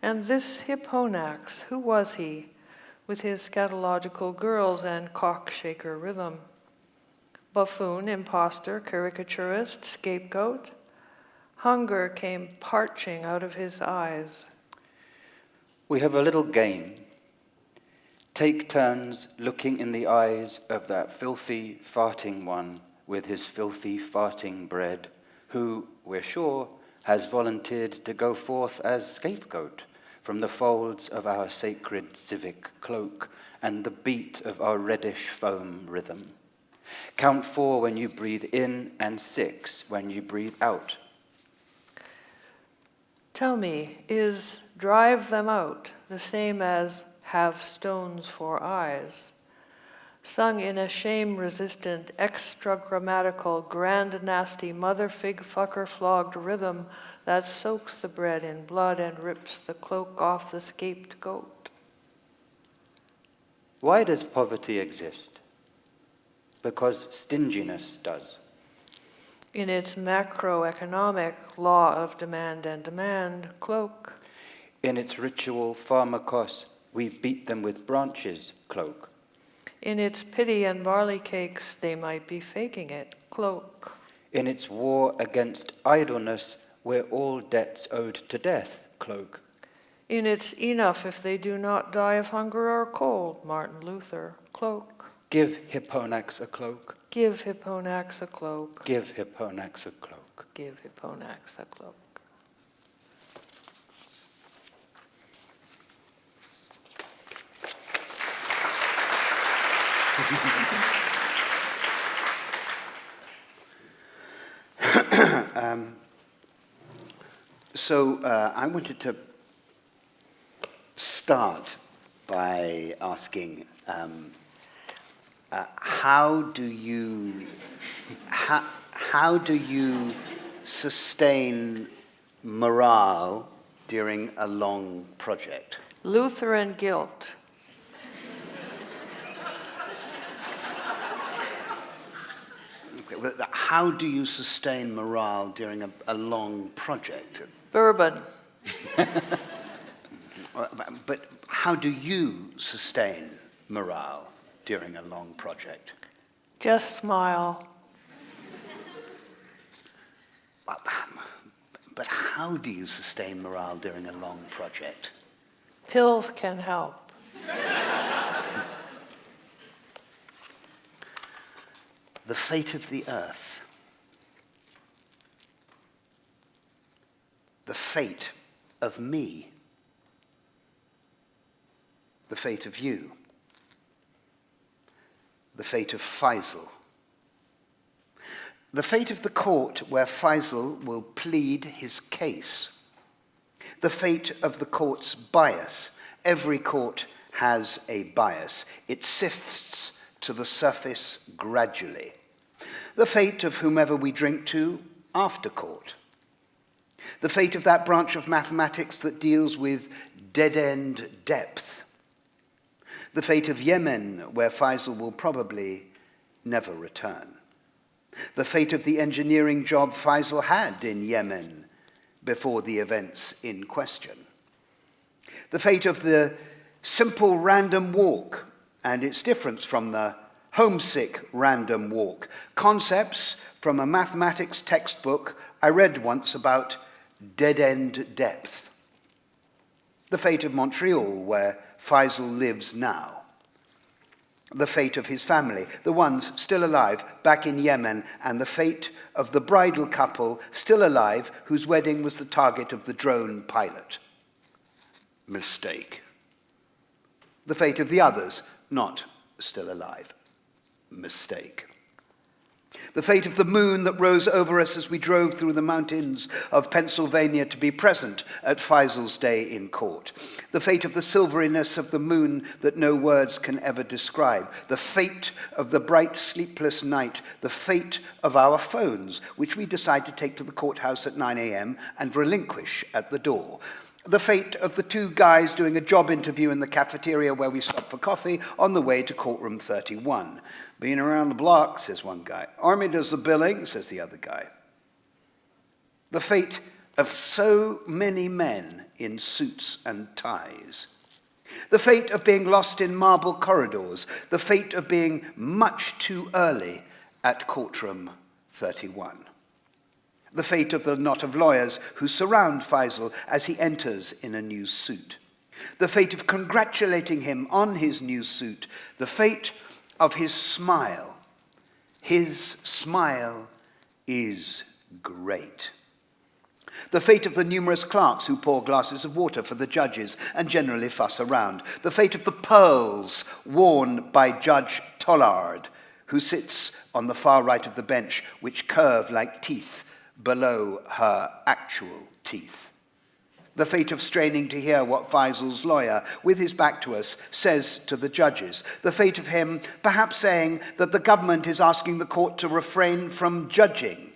And this Hipponax, who was he, with his scatological girls and cockshaker rhythm? Buffoon, impostor, caricaturist, scapegoat? Hunger came parching out of his eyes. We have a little game. Take turns looking in the eyes of that filthy farting one with his filthy farting bread, who, we're sure, has volunteered to go forth as scapegoat from the folds of our sacred civic cloak and the beat of our reddish foam rhythm. Count 4 when you breathe in and 6 when you breathe out. Tell me, is drive them out the same as have stones for eyes? Sung in a shame-resistant, extra-grammatical, grand nasty mother fig fucker flogged rhythm that soaks the bread in blood and rips the cloak off the scapegoat. Why does poverty exist? Because stinginess does. In its macroeconomic law of demand and demand, cloak. In its ritual pharmakos, we beat them with branches, cloak. In its pity and barley cakes, they might be faking it, cloak. In its war against idleness, we're all debts owed to death, cloak. In its enough if they do not die of hunger or cold, Martin Luther, cloak. Give Hipponax a cloak. Give Hipponax a cloak. Give Hipponax a cloak. Give Hipponax a cloak. So I wanted to start by asking, how do you sustain morale during a long project? Lutheran guilt. How do you sustain morale during a long project? Bourbon. But how do you sustain morale during a long project? Just smile. But how do you sustain morale during a long project? Pills can help. The fate of the earth. The fate of me. The fate of you. The fate of Faisal. The fate of the court where Faisal will plead his case. The fate of the court's bias. Every court has a bias. It sifts to the surface gradually. The fate of whomever we drink to after court. The fate of that branch of mathematics that deals with dead-end depth. The fate of Yemen, where Faisal will probably never return. The fate of the engineering job Faisal had in Yemen before the events in question. The fate of the simple random walk and its difference from the homesick random walk. Concepts from a mathematics textbook I read once about dead-end depth. The fate of Montreal, where Faisal lives now. The fate of his family, the ones still alive back in Yemen, and the fate of the bridal couple still alive whose wedding was the target of the drone pilot. Mistake. The fate of the others, not still alive. Mistake. The fate of the moon that rose over us as we drove through the mountains of Pennsylvania to be present at Faisal's day in court. The fate of the silveriness of the moon that no words can ever describe. The fate of the bright, sleepless night. The fate of our phones, which we decide to take to the courthouse at 9 a.m. and relinquish at the door. The fate of the two guys doing a job interview in the cafeteria where we stopped for coffee on the way to courtroom 31. Been around the block, says one guy. Army does the billing, says the other guy. The fate of so many men in suits and ties. The fate of being lost in marble corridors. The fate of being much too early at courtroom 31. The fate of the knot of lawyers who surround Faisal as he enters in a new suit. The fate of congratulating him on his new suit. The fate of his smile. His smile is great. The fate of the numerous clerks who pour glasses of water for the judges and generally fuss around. The fate of the pearls worn by Judge Tollard, who sits on the far right of the bench, which curve like teeth below her actual teeth. The fate of straining to hear what Faisal's lawyer, with his back to us, says to the judges. The fate of him perhaps saying that the government is asking the court to refrain from judging,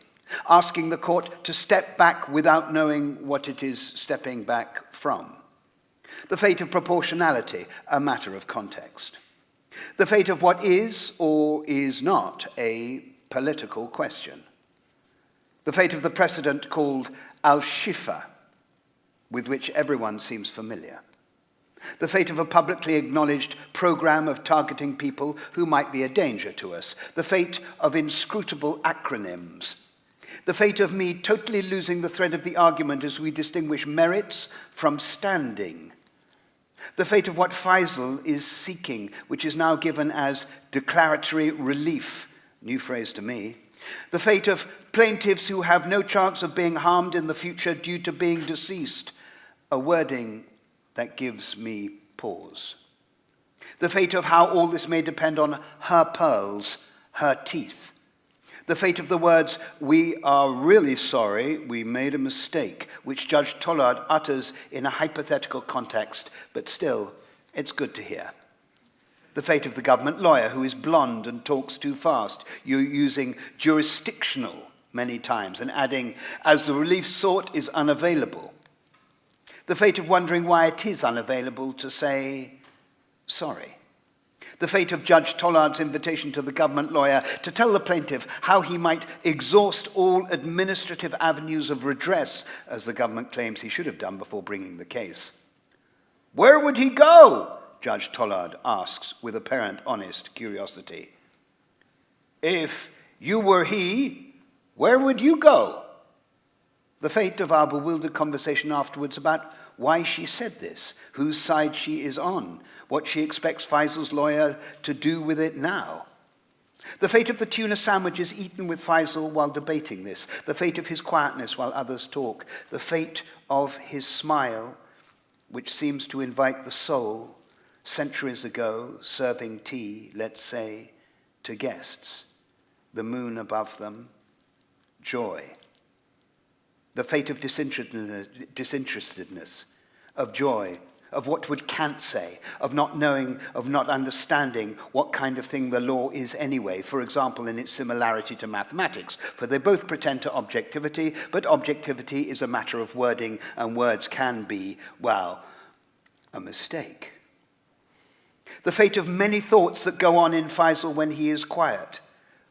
asking the court to step back without knowing what it is stepping back from. The fate of proportionality, a matter of context. The fate of what is or is not a political question. The fate of the precedent called al-Shifa, with which everyone seems familiar. The fate of a publicly acknowledged program of targeting people who might be a danger to us. The fate of inscrutable acronyms. The fate of me totally losing the thread of the argument as we distinguish merits from standing. The fate of what Faisal is seeking, which is now given as declaratory relief, new phrase to me. The fate of plaintiffs who have no chance of being harmed in the future due to being deceased, a wording that gives me pause. The fate of how all this may depend on her pearls, her teeth. The fate of the words, "We are really sorry, we made a mistake," which Judge Tollard utters in a hypothetical context, but still, it's good to hear. The fate of the government lawyer who is blonde and talks too fast, using jurisdictional many times and adding, "as the relief sought is unavailable." The fate of wondering why it is unavailable to say sorry. The fate of Judge Tollard's invitation to the government lawyer to tell the plaintiff how he might exhaust all administrative avenues of redress, as the government claims he should have done before bringing the case. "Where would he go?" Judge Tollard asks with apparent honest curiosity. "If you were he, where would you go?" The fate of our bewildered conversation afterwards about why she said this, whose side she is on, what she expects Faisal's lawyer to do with it now. The fate of the tuna sandwiches eaten with Faisal while debating this, the fate of his quietness while others talk, the fate of his smile, which seems to invite the soul, centuries ago, serving tea, let's say, to guests, the moon above them, joy. The fate of disinterestedness, of joy, of what would Kant say, of not knowing, of not understanding what kind of thing the law is anyway, for example, in its similarity to mathematics, for they both pretend to objectivity, but objectivity is a matter of wording, and words can be, well, a mistake. The fate of many thoughts that go on in Faisal when he is quiet,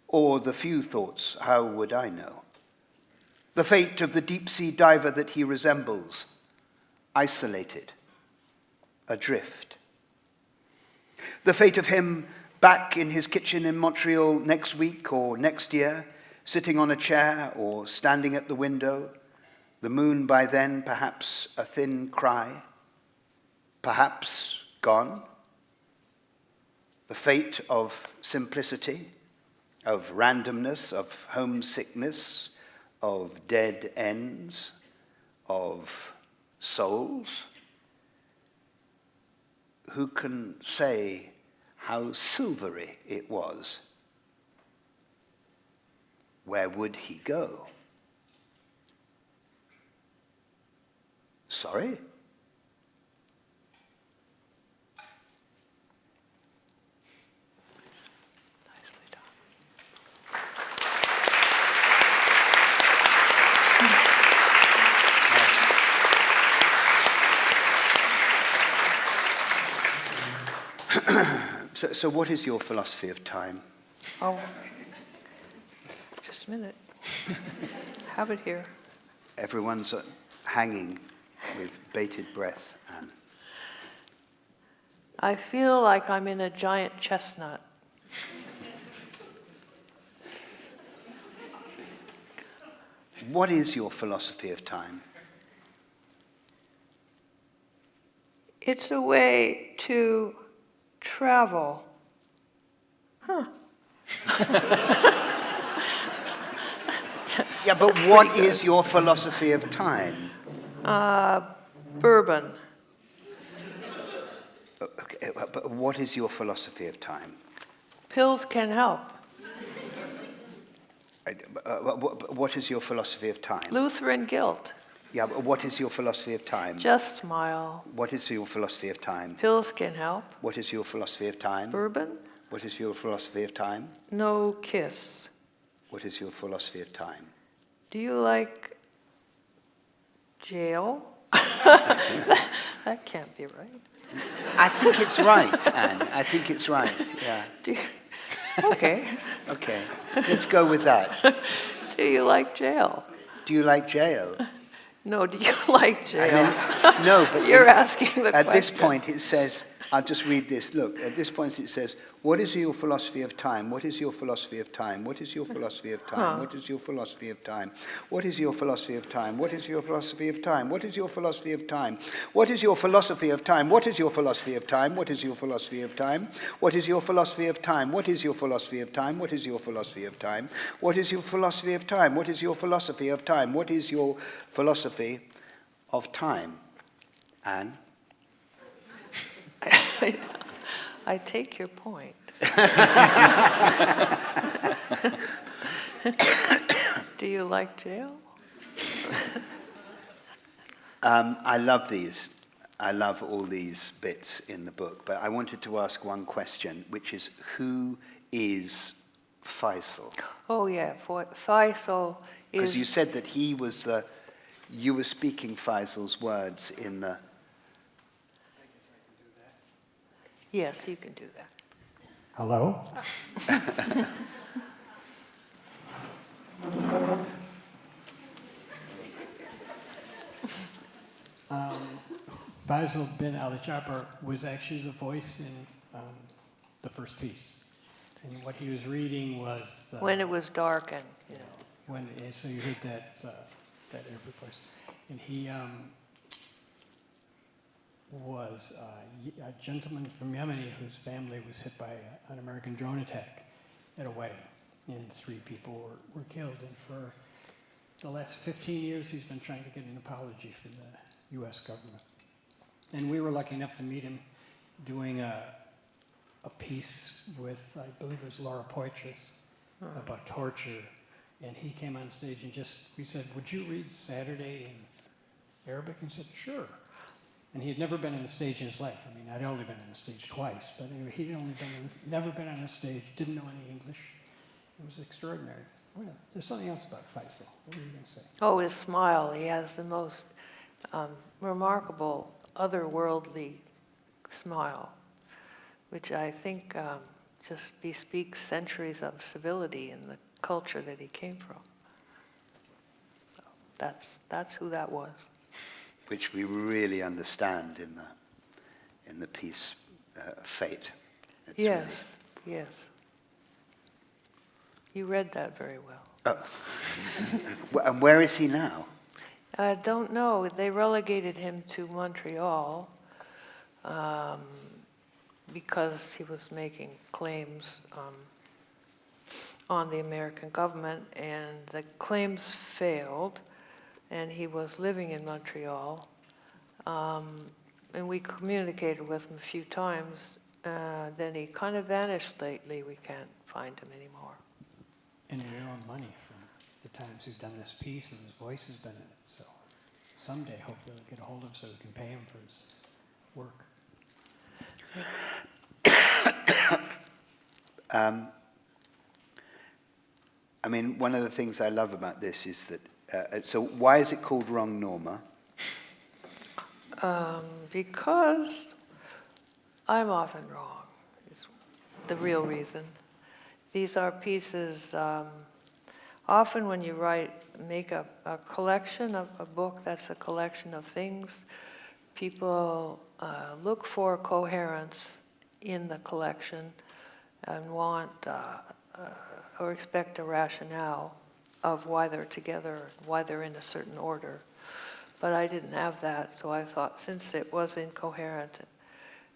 or the few thoughts, how would I know? The fate of the deep-sea diver that he resembles, isolated, adrift. The fate of him back in his kitchen in Montreal next week or next year, sitting on a chair or standing at the window, the moon by then perhaps a thin cry. perhaps gone. The fate of simplicity, of randomness, of homesickness, of dead ends, of souls. Who can say how silvery it was? Where would he go? Sorry? Nicely done. So what is your philosophy of time? Oh, just a minute. Have it here. Everyone's hanging with bated breath, Anne. I feel like I'm in a giant chestnut. What is your philosophy of time? It's a way to travel. Yeah, but what is your philosophy of time? Bourbon. Okay, but what is your philosophy of time? Pills can help. What is your philosophy of time? Lutheran guilt. Yeah, but what is your philosophy of time? Just smile. What is your philosophy of time? Pills can help. What is your philosophy of time? Bourbon. What is your philosophy of time? No kiss. What is your philosophy of time? Do you like jail? That can't be right. I think it's right, Anne. I think it's right, yeah. Do you, okay. Okay, let's go with that. Do you like jail? Do you like jail? No, do you like jail? And then, no, but You're then asking the at question. this point it says, I'll just read this. Look, at this point it says, what is your philosophy of time? What is your philosophy of time? What is your philosophy of time? What is your philosophy of time? What is your philosophy of time? What is your philosophy of time? What is your philosophy of time? What is your philosophy of time? What is your philosophy of time? What is your philosophy of time? What is your philosophy of time? What is your philosophy of time? What is your philosophy of time? What is your philosophy of time? What is your philosophy of time? What is your philosophy of time? Anne? I take your point. Do you like jail? I love these. I love all these bits in the book. But I wanted to ask one question, which is, who is Faisal? Oh, yeah. Faisal is... Because you said that he was the... You were speaking Faisal's words in the... Yes, you can do that. Hello? Faisal bin Ali Jabbar was actually the voice in the first piece. And what he was reading was... When it was dark and, you know. So you heard that Arabic voice. And he was a gentleman from Yemen whose family was hit by an American drone attack at a wedding. And 3 people were killed. And for the last 15 years, he's been trying to get an apology from the U.S. government. And we were lucky enough to meet him doing a piece with, I believe it was Laura Poitras, about torture. And he came on stage and we said, would you read Saturday in Arabic? And he said, sure. And he had never been on a stage in his life. I mean, I'd only been on a stage twice, but anyway, he'd never been on a stage, didn't know any English. It was extraordinary. Well, there's something else about Faisal. What were you going to say? Oh, his smile. He has the most remarkable, otherworldly smile, which I think just bespeaks centuries of civility in the culture that he came from. So that's who that was. Which we really understand in the piece Fate. It's Yes, yes. You read that very well. And where is he now? I don't know. They relegated him to Montreal. because he was making claims on the American government, and the claims failed, and he was living in Montreal. And we communicated with him a few times. Then he kind of vanished lately. We can't find him anymore. And we owe him money from the times we've done this piece, and his voice has been in it. So someday, hopefully, we'll get a hold of him so we can pay him for his work. I mean, one of the things I love about this is that, so why is it called Wrong Norma? Because I'm often wrong, is the real reason. These are pieces, often when you make a collection of a book that's a collection of things, people look for coherence in the collection and want or expect a rationale of why they're together, why they're in a certain order. But I didn't have that, so I thought since it was incoherent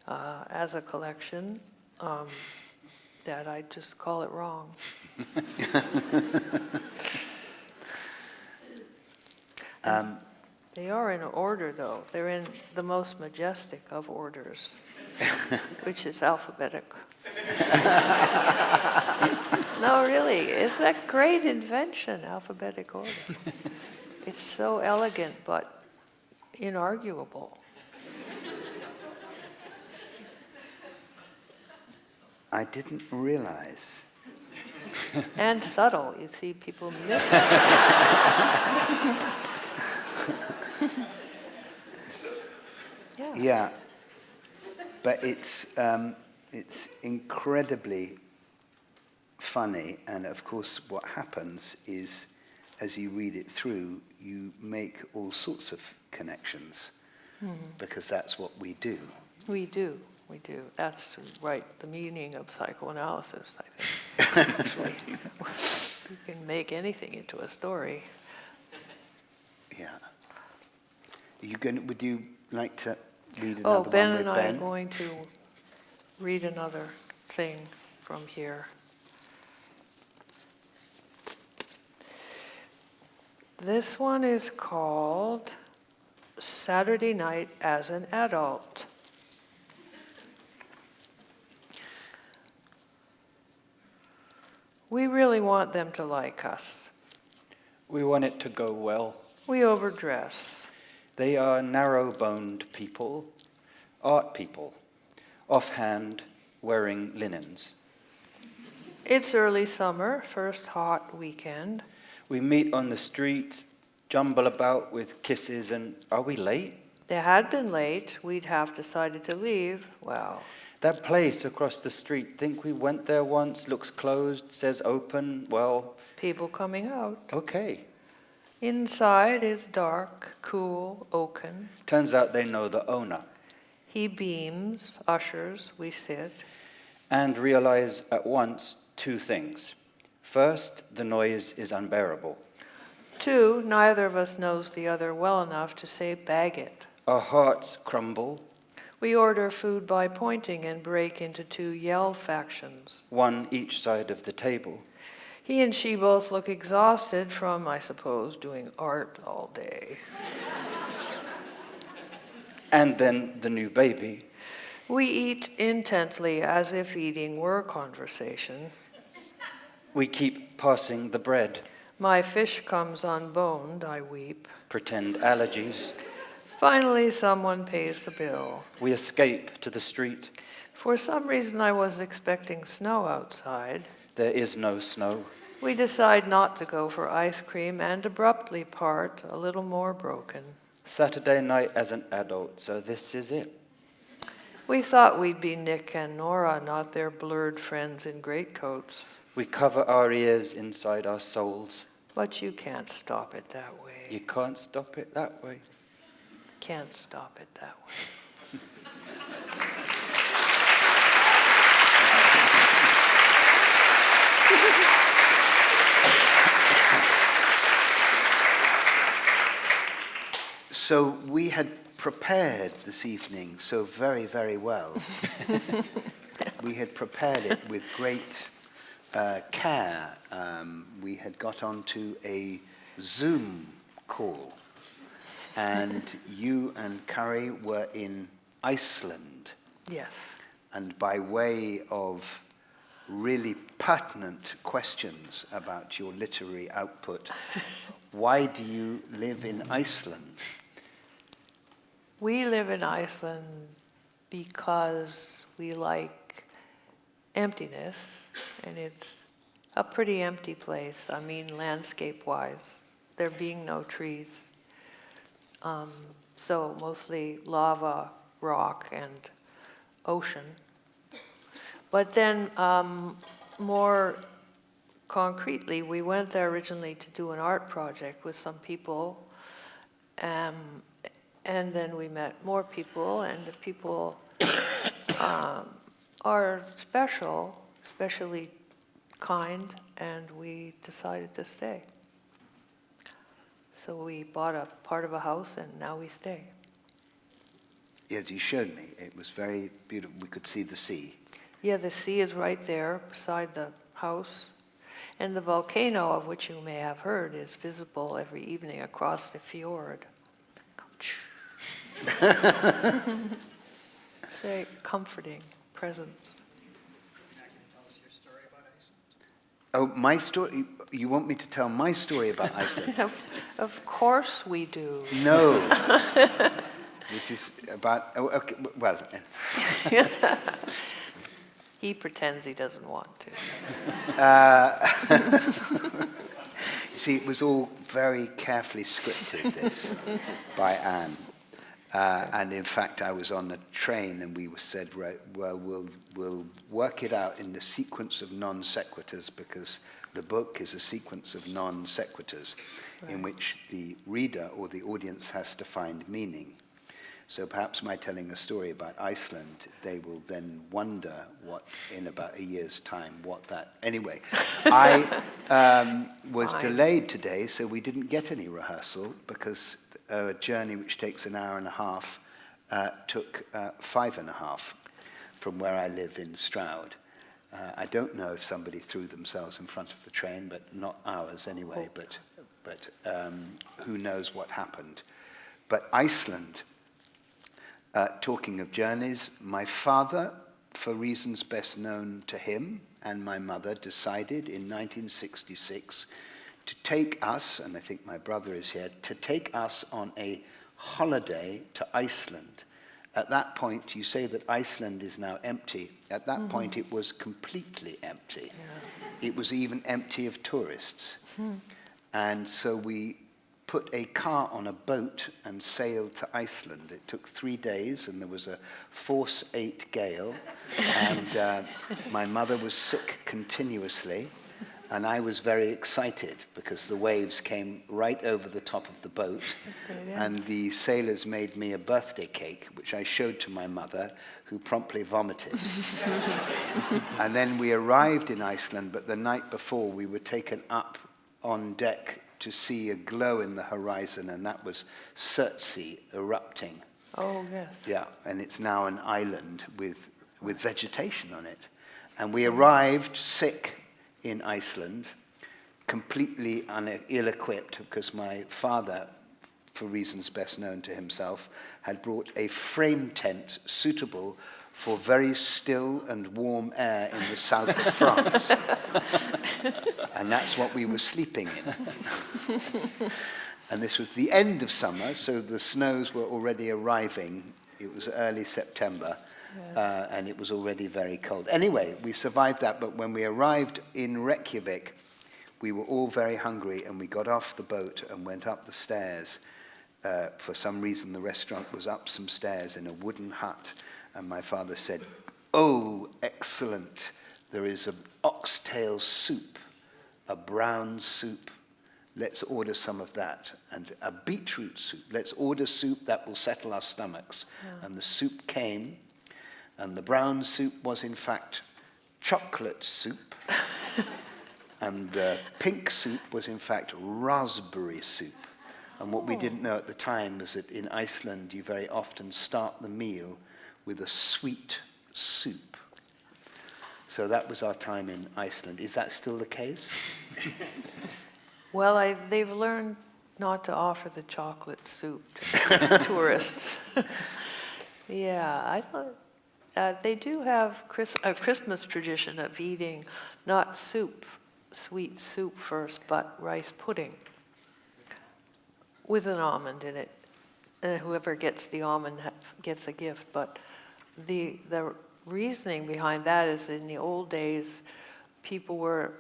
as a collection, that I'd just call it wrong. They are in order, though. They're in the most majestic of orders, which is alphabetic. No, really, it's a great invention, alphabetic order. It's so elegant, but inarguable. I didn't realize. And subtle. You see, people miss that. Yeah, but it's incredibly funny, and of course what happens is, as you read it through, you make all sorts of connections, because that's what we do. We do. That's right, the meaning of psychoanalysis, I think. Actually, you can make anything into a story. Yeah. Would you like to read another one Ben with and I Ben? are going to read another thing from here. This one is called Saturday Night as an Adult. We really want them to like us. We want it to go well. We overdress. They are narrow-boned people, art people, offhand, wearing linens. It's early summer, first hot weekend. We meet on the street, jumble about with kisses, and are we late? They had been late. We'd have decided to leave. Well, That place across the street, think we went there once, looks closed, says open, well, people coming out. okay. Inside is dark, cool, oaken. Turns out they know the owner. He beams, ushers, we sit. And realize at once two things. First, the noise is unbearable. 2, neither of us knows the other well enough to say bag it. Our hearts crumble, We order food by pointing and break into 2 yell factions. one each side of the table. He and she both look exhausted from, I suppose, doing art all day. And then the new baby. We eat intently as if eating were conversation. We keep passing the bread, My fish comes unboned, I weep. pretend allergies. Finally, someone pays the bill. We escape to the street. For some reason, I was expecting snow outside. There is no snow. We decide not to go for ice cream and abruptly part, a little more broken. Saturday night as an adult, so this is it. We thought we'd be Nick and Nora, not their blurred friends in greatcoats. We cover our ears inside our souls. But you can't stop it that way. You can't stop it that way. Can't stop it that way. So we had prepared this evening so very, very well. We had prepared it with great care. We had got onto a Zoom call, and you and Currie were in Iceland. Yes. And by way of really pertinent questions about your literary output, why do you live in Iceland? We live in Iceland because we like emptiness, and it's a pretty empty place. I mean, landscape-wise, there being no trees. So mostly lava, rock, and ocean. But then more concretely, we went there originally to do an art project with some people, and then we met more people, and the people are special, especially kind, and we decided to stay. So we bought a part of a house, and now we stay. Yes, you showed me. It was very beautiful. We could see the sea. Yeah, the sea is right there beside the house. And the volcano, of which you may have heard, is visible every evening across the fjord. It's a comforting presence. Oh, my story? You want me to tell my story about Iceland? Of course we do. No. This is about, oh, okay, well. He pretends he doesn't want to. See, it was all very carefully scripted, this, by Anne. And in fact, I was on the train and we said, right, well, we'll work it out in the sequence of non sequiturs, because the book is a sequence of non sequiturs in which the reader or the audience has to find meaning. So perhaps by telling a story about Iceland, they will then wonder what, in about a year's time, what that... Anyway, I was delayed today, so we didn't get any rehearsal, because a journey which takes an hour and a half took 5.5 from where I live in Stroud. I don't know if somebody threw themselves in front of the train, but not ours anyway, but who knows what happened. But Iceland... talking of journeys, my father, for reasons best known to him, and my mother decided in 1966 to take us, and I think my brother is here, to take us on a holiday to Iceland. At that point, you say that Iceland is now empty. At that point, it was completely empty. Yeah. It was even empty of tourists. And so we put a car on a boat and sailed to Iceland. It took 3 days, and there was a force 8 gale, and my mother was sick continuously, and I was very excited because the waves came right over the top of the boat, and the sailors made me a birthday cake, which I showed to my mother, who promptly vomited. And then we arrived in Iceland, but the night before we were taken up on deck to see a glow in the horizon, and that was Surtsey erupting. Oh, yes. Yeah, and it's now an island with vegetation on it. And we arrived sick in Iceland, completely ill-equipped, because my father, for reasons best known to himself, had brought a frame tent suitable for very still and warm air in the south of France. And that's what we were sleeping in. And this was the end of summer, so the snows were already arriving. It was early September, yes. And it was already very cold. Anyway, we survived that, but when we arrived in Reykjavik, we were all very hungry, and we got off the boat and went up the stairs. For some reason, the restaurant was up some stairs in a wooden hut, and my father said, "Oh, excellent, there is an oxtail soup, a brown soup. Let's order some of that. And a beetroot soup. Let's order soup that will settle our stomachs." Yeah. And the soup came, and the brown soup was in fact chocolate soup. And the pink soup was in fact raspberry soup. And what we didn't know at the time was that in Iceland, you very often start the meal with a sweet soup. So that was our time in Iceland. Is that still the case? Well, they've learned not to offer the chocolate soup to tourists. Yeah, I don't. They do have a Christmas tradition of eating not soup, sweet soup first, but rice pudding with an almond in it. And whoever gets the almond gets a gift. But the reasoning behind that is in the old days, people were,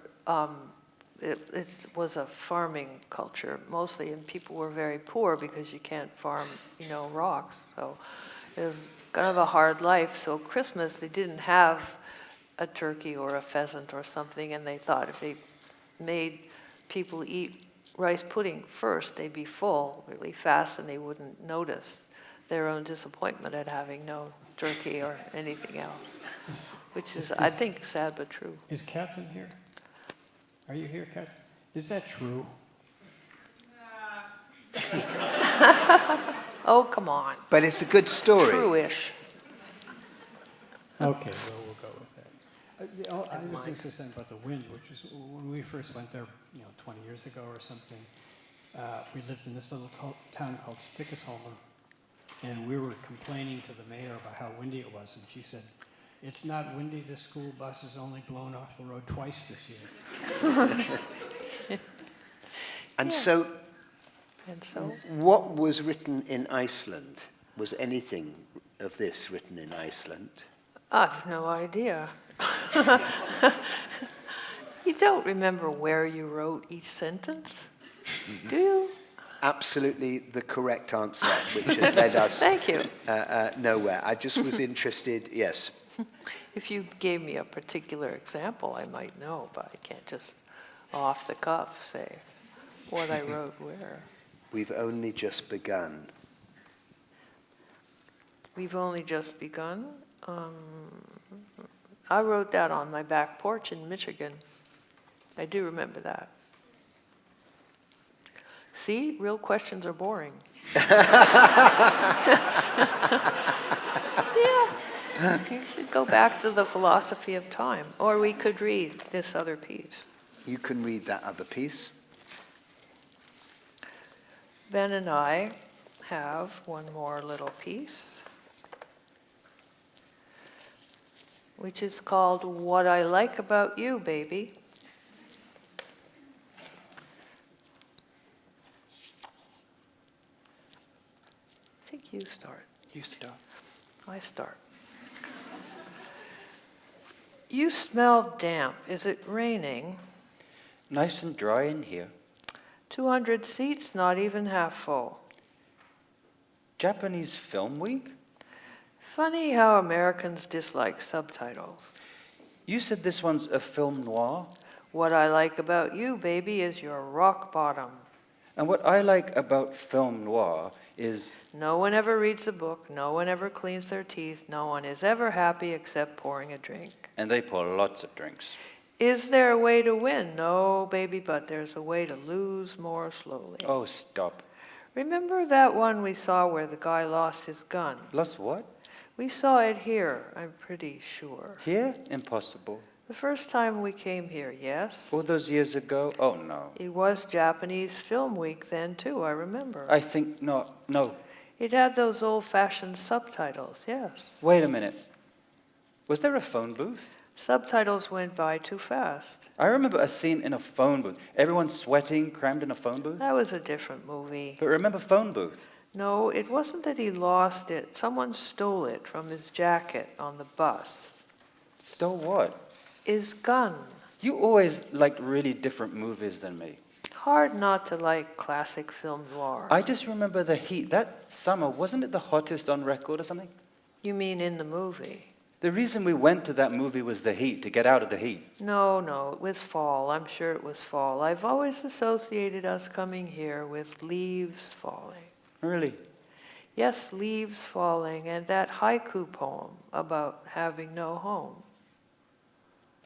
it was a farming culture mostly, and people were very poor because you can't farm, rocks. So it was kind of a hard life. So Christmas, they didn't have a turkey or a pheasant or something, and they thought if they made people eat rice pudding first, they'd be full really fast and they wouldn't notice their own disappointment at having no turkey or anything else, which is, I think, sad but true. Is Captain here? Are you here, Captain? Is that true? Oh, come on. But it's a good story. True-ish. Okay, well, we'll go with that. I was just saying about the wind, which is when we first went there, 20 years ago or something. We lived in this little town called Stickisholmer, and we were complaining to the mayor about how windy it was, and she said, "It's not windy. This school bus has only blown off the road twice this year." And so, And so, what was written in Iceland? Was anything of this written in Iceland? I've no idea. You don't remember where you wrote each sentence, do you? Absolutely the correct answer, which has led us Thank you. nowhere. I just was interested, yes. If you gave me a particular example, I might know, but I can't just off the cuff say what I wrote where. We've only just begun. We've only just begun. I wrote that on my back porch in Michigan. I do remember that. See, real questions are boring. Yeah, you should go back to the philosophy of time, or we could read this other piece. You can read that other piece. Ben and I have one more little piece, which is called What I Like About You, Baby. I think you start. You start. I start. You smell damp. Is it raining? Nice and dry in here. 200 seats, not even half full. Japanese Film Week? Funny how Americans dislike subtitles. You said this one's a film noir? What I like about you, baby, is your rock bottom. And what I like about film noir is No one ever reads a book, no one ever cleans their teeth, no one is ever happy except pouring a drink. and they pour lots of drinks. Is there a way to win? No, baby, but there's a way to lose more slowly. Oh, stop. Remember that one we saw where the guy lost his gun? Lost what? We saw it here, I'm pretty sure. Here? Impossible. The first time we came here, yes? All those years ago? Oh, no. It was Japanese Film Week then, too, I remember. I think not. No. It had those old-fashioned subtitles, yes. Wait a minute. Was there a phone booth? Subtitles went by too fast. I remember a scene in a phone booth. Everyone sweating, crammed in a phone booth. That was a different movie. But remember phone booth? No, it wasn't that he lost it. Someone stole it from his jacket on the bus. Stole what? His gun. You always liked really different movies than me. Hard not to like classic film noir. I just remember the heat. That summer, wasn't it the hottest on record or something? You mean in the movie? The reason we went to that movie was the heat, to get out of the heat. No, it was fall. I'm sure it was fall. I've always associated us coming here with leaves falling. Really? Yes, leaves falling, and that haiku poem about having no home.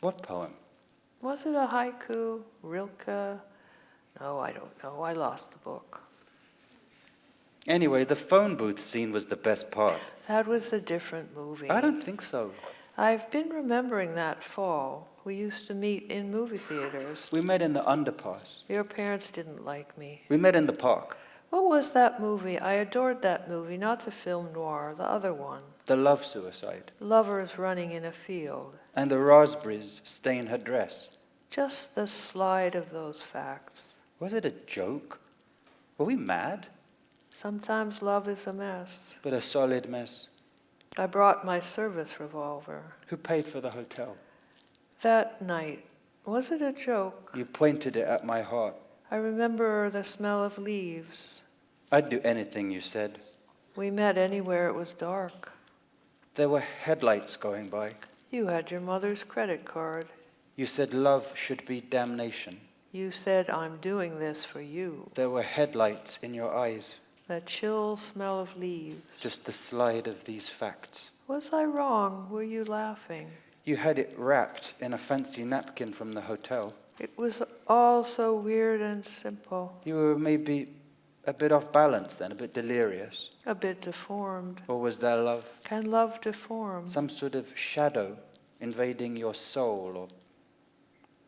What poem? Was it a haiku? Rilke? No, I don't know. I lost the book. Anyway, the phone booth scene was the best part. That was a different movie. I don't think so. I've been remembering that fall. We used to meet in movie theaters. We met in the underpass. Your parents didn't like me. We met in the park. What was that movie? I adored that movie, not the film noir, the other one. The love suicide. Lovers running in a field. And the raspberries stain her dress. Just the slide of those facts. Was it a joke? Were we mad? Sometimes love is a mess. But a solid mess. I brought my service revolver. Who paid for the hotel? That night, was it a joke? You pointed it at my heart. I remember the smell of leaves. I'd do anything you said. We met anywhere it was dark. There were headlights going by. You had your mother's credit card. You said love should be damnation. You said, I'm doing this for you. There were headlights in your eyes. The chill smell of leaves. Just the slide of these facts. Was I wrong? Were you laughing? You had it wrapped in a fancy napkin from the hotel. It was all so weird and simple. You were maybe a bit off balance then, a bit delirious. A bit deformed. Or was there love? Can love deform? Some sort of shadow invading your soul, or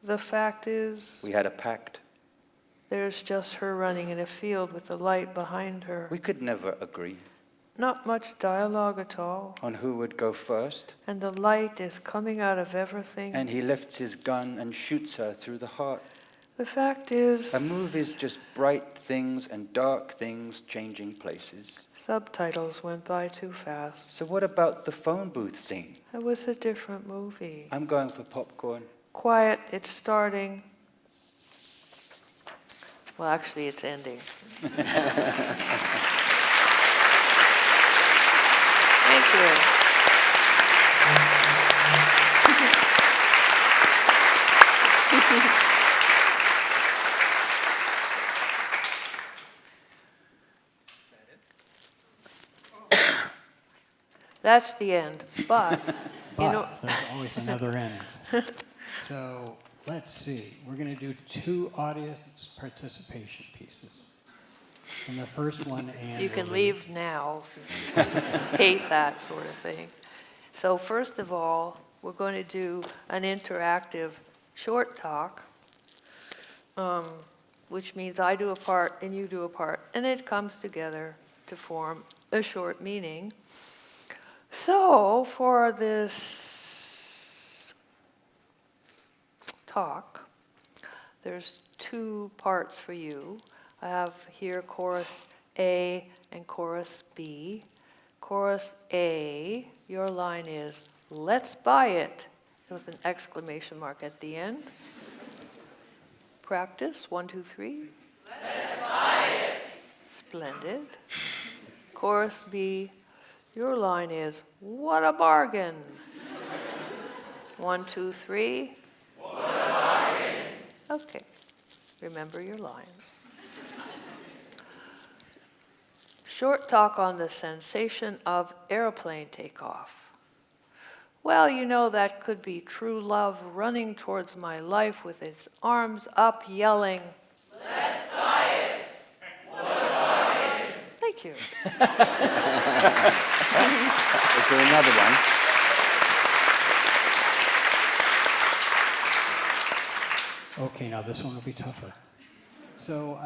The fact is, we had a pact. there's just her running in a field with the light behind her. We could never agree Not much dialogue at all. on who would go first, And the light is coming out of everything. and he lifts his gun and shoots her through the heart. The fact is, A movie's just bright things and dark things changing places. subtitles went by too fast. So what about the phone booth scene? It was a different movie. I'm going for popcorn. Quiet, it's starting. Well, actually, it's ending. Thank you. That's the end, but, But there's always another end. So let's see. We're going to do 2 audience participation pieces. And the first one, Anne. you can leave now if you hate that sort of thing. So first of all, we're going to do an interactive short talk, which means I do a part and you do a part, and it comes together to form a short meaning. So for this talk, there's 2 parts for you. I have here chorus A and chorus B. Chorus A, your line is, let's buy it, with an exclamation mark at the end. Practice, 1, 2, 3. Let's buy it. Splendid. Chorus B, your line is, what a bargain. 1, 2, 3. What a bargain. Okay, remember your lines. Short talk on the sensation of airplane takeoff. Well, you know, that could be true love running towards my life with its arms up yelling, let's buy it! What a bargain! Thank you. Is there another one? Okay, now this one will be tougher. So,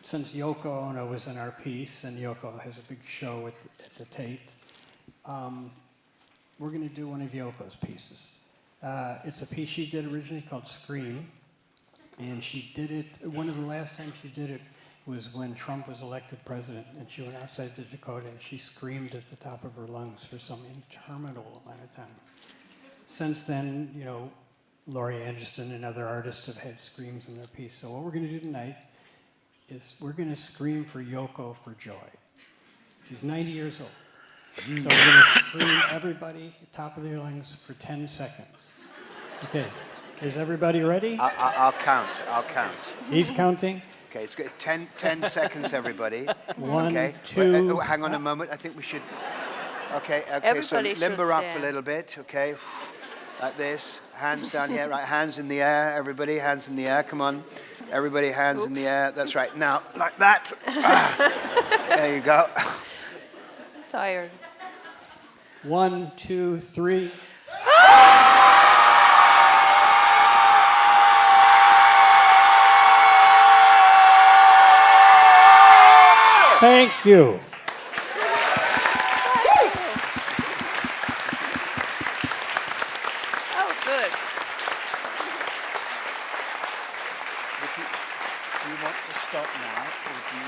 since Yoko Ono was in our piece, and Yoko has a big show at the Tate, we're going to do one of Yoko's pieces. It's a piece she did originally called Scream, and she did it, one of the last times she did it was when Trump was elected president, and she went outside the Dakota and she screamed at the top of her lungs for some interminable amount of time. Since then, you know, Laurie Anderson and other artists have had screams in their piece. So what we're going to do tonight is we're going to scream for Yoko for joy. She's 90 years old. So we're going to scream everybody at the top of their lungs for 10 seconds. Okay, is everybody ready? I'll count. He's counting. Okay, it's good. 10 seconds, everybody. 1, okay. 2. Hang on a moment. I think we should. Okay. Everybody so limber should up stand. a little bit. Okay, like this. Hands down here. Right, hands in the air. Everybody, hands in the air. Come on. Everybody hands in the air. That's right. Now, like that. There you go. Tired. 1, 2, 3. Thank you. Oh, good. Do you want to stop now, or do you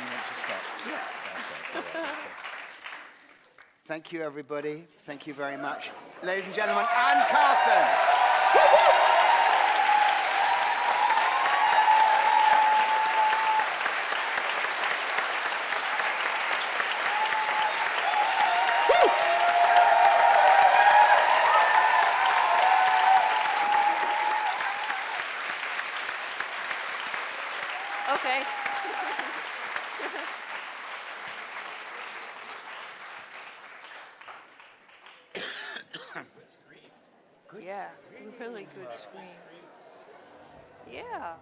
want to stop? Yeah. Okay. Thank you, everybody. Thank you very much. Ladies and gentlemen, Anne Carson. Okay. Yeah, really good screen. Yeah.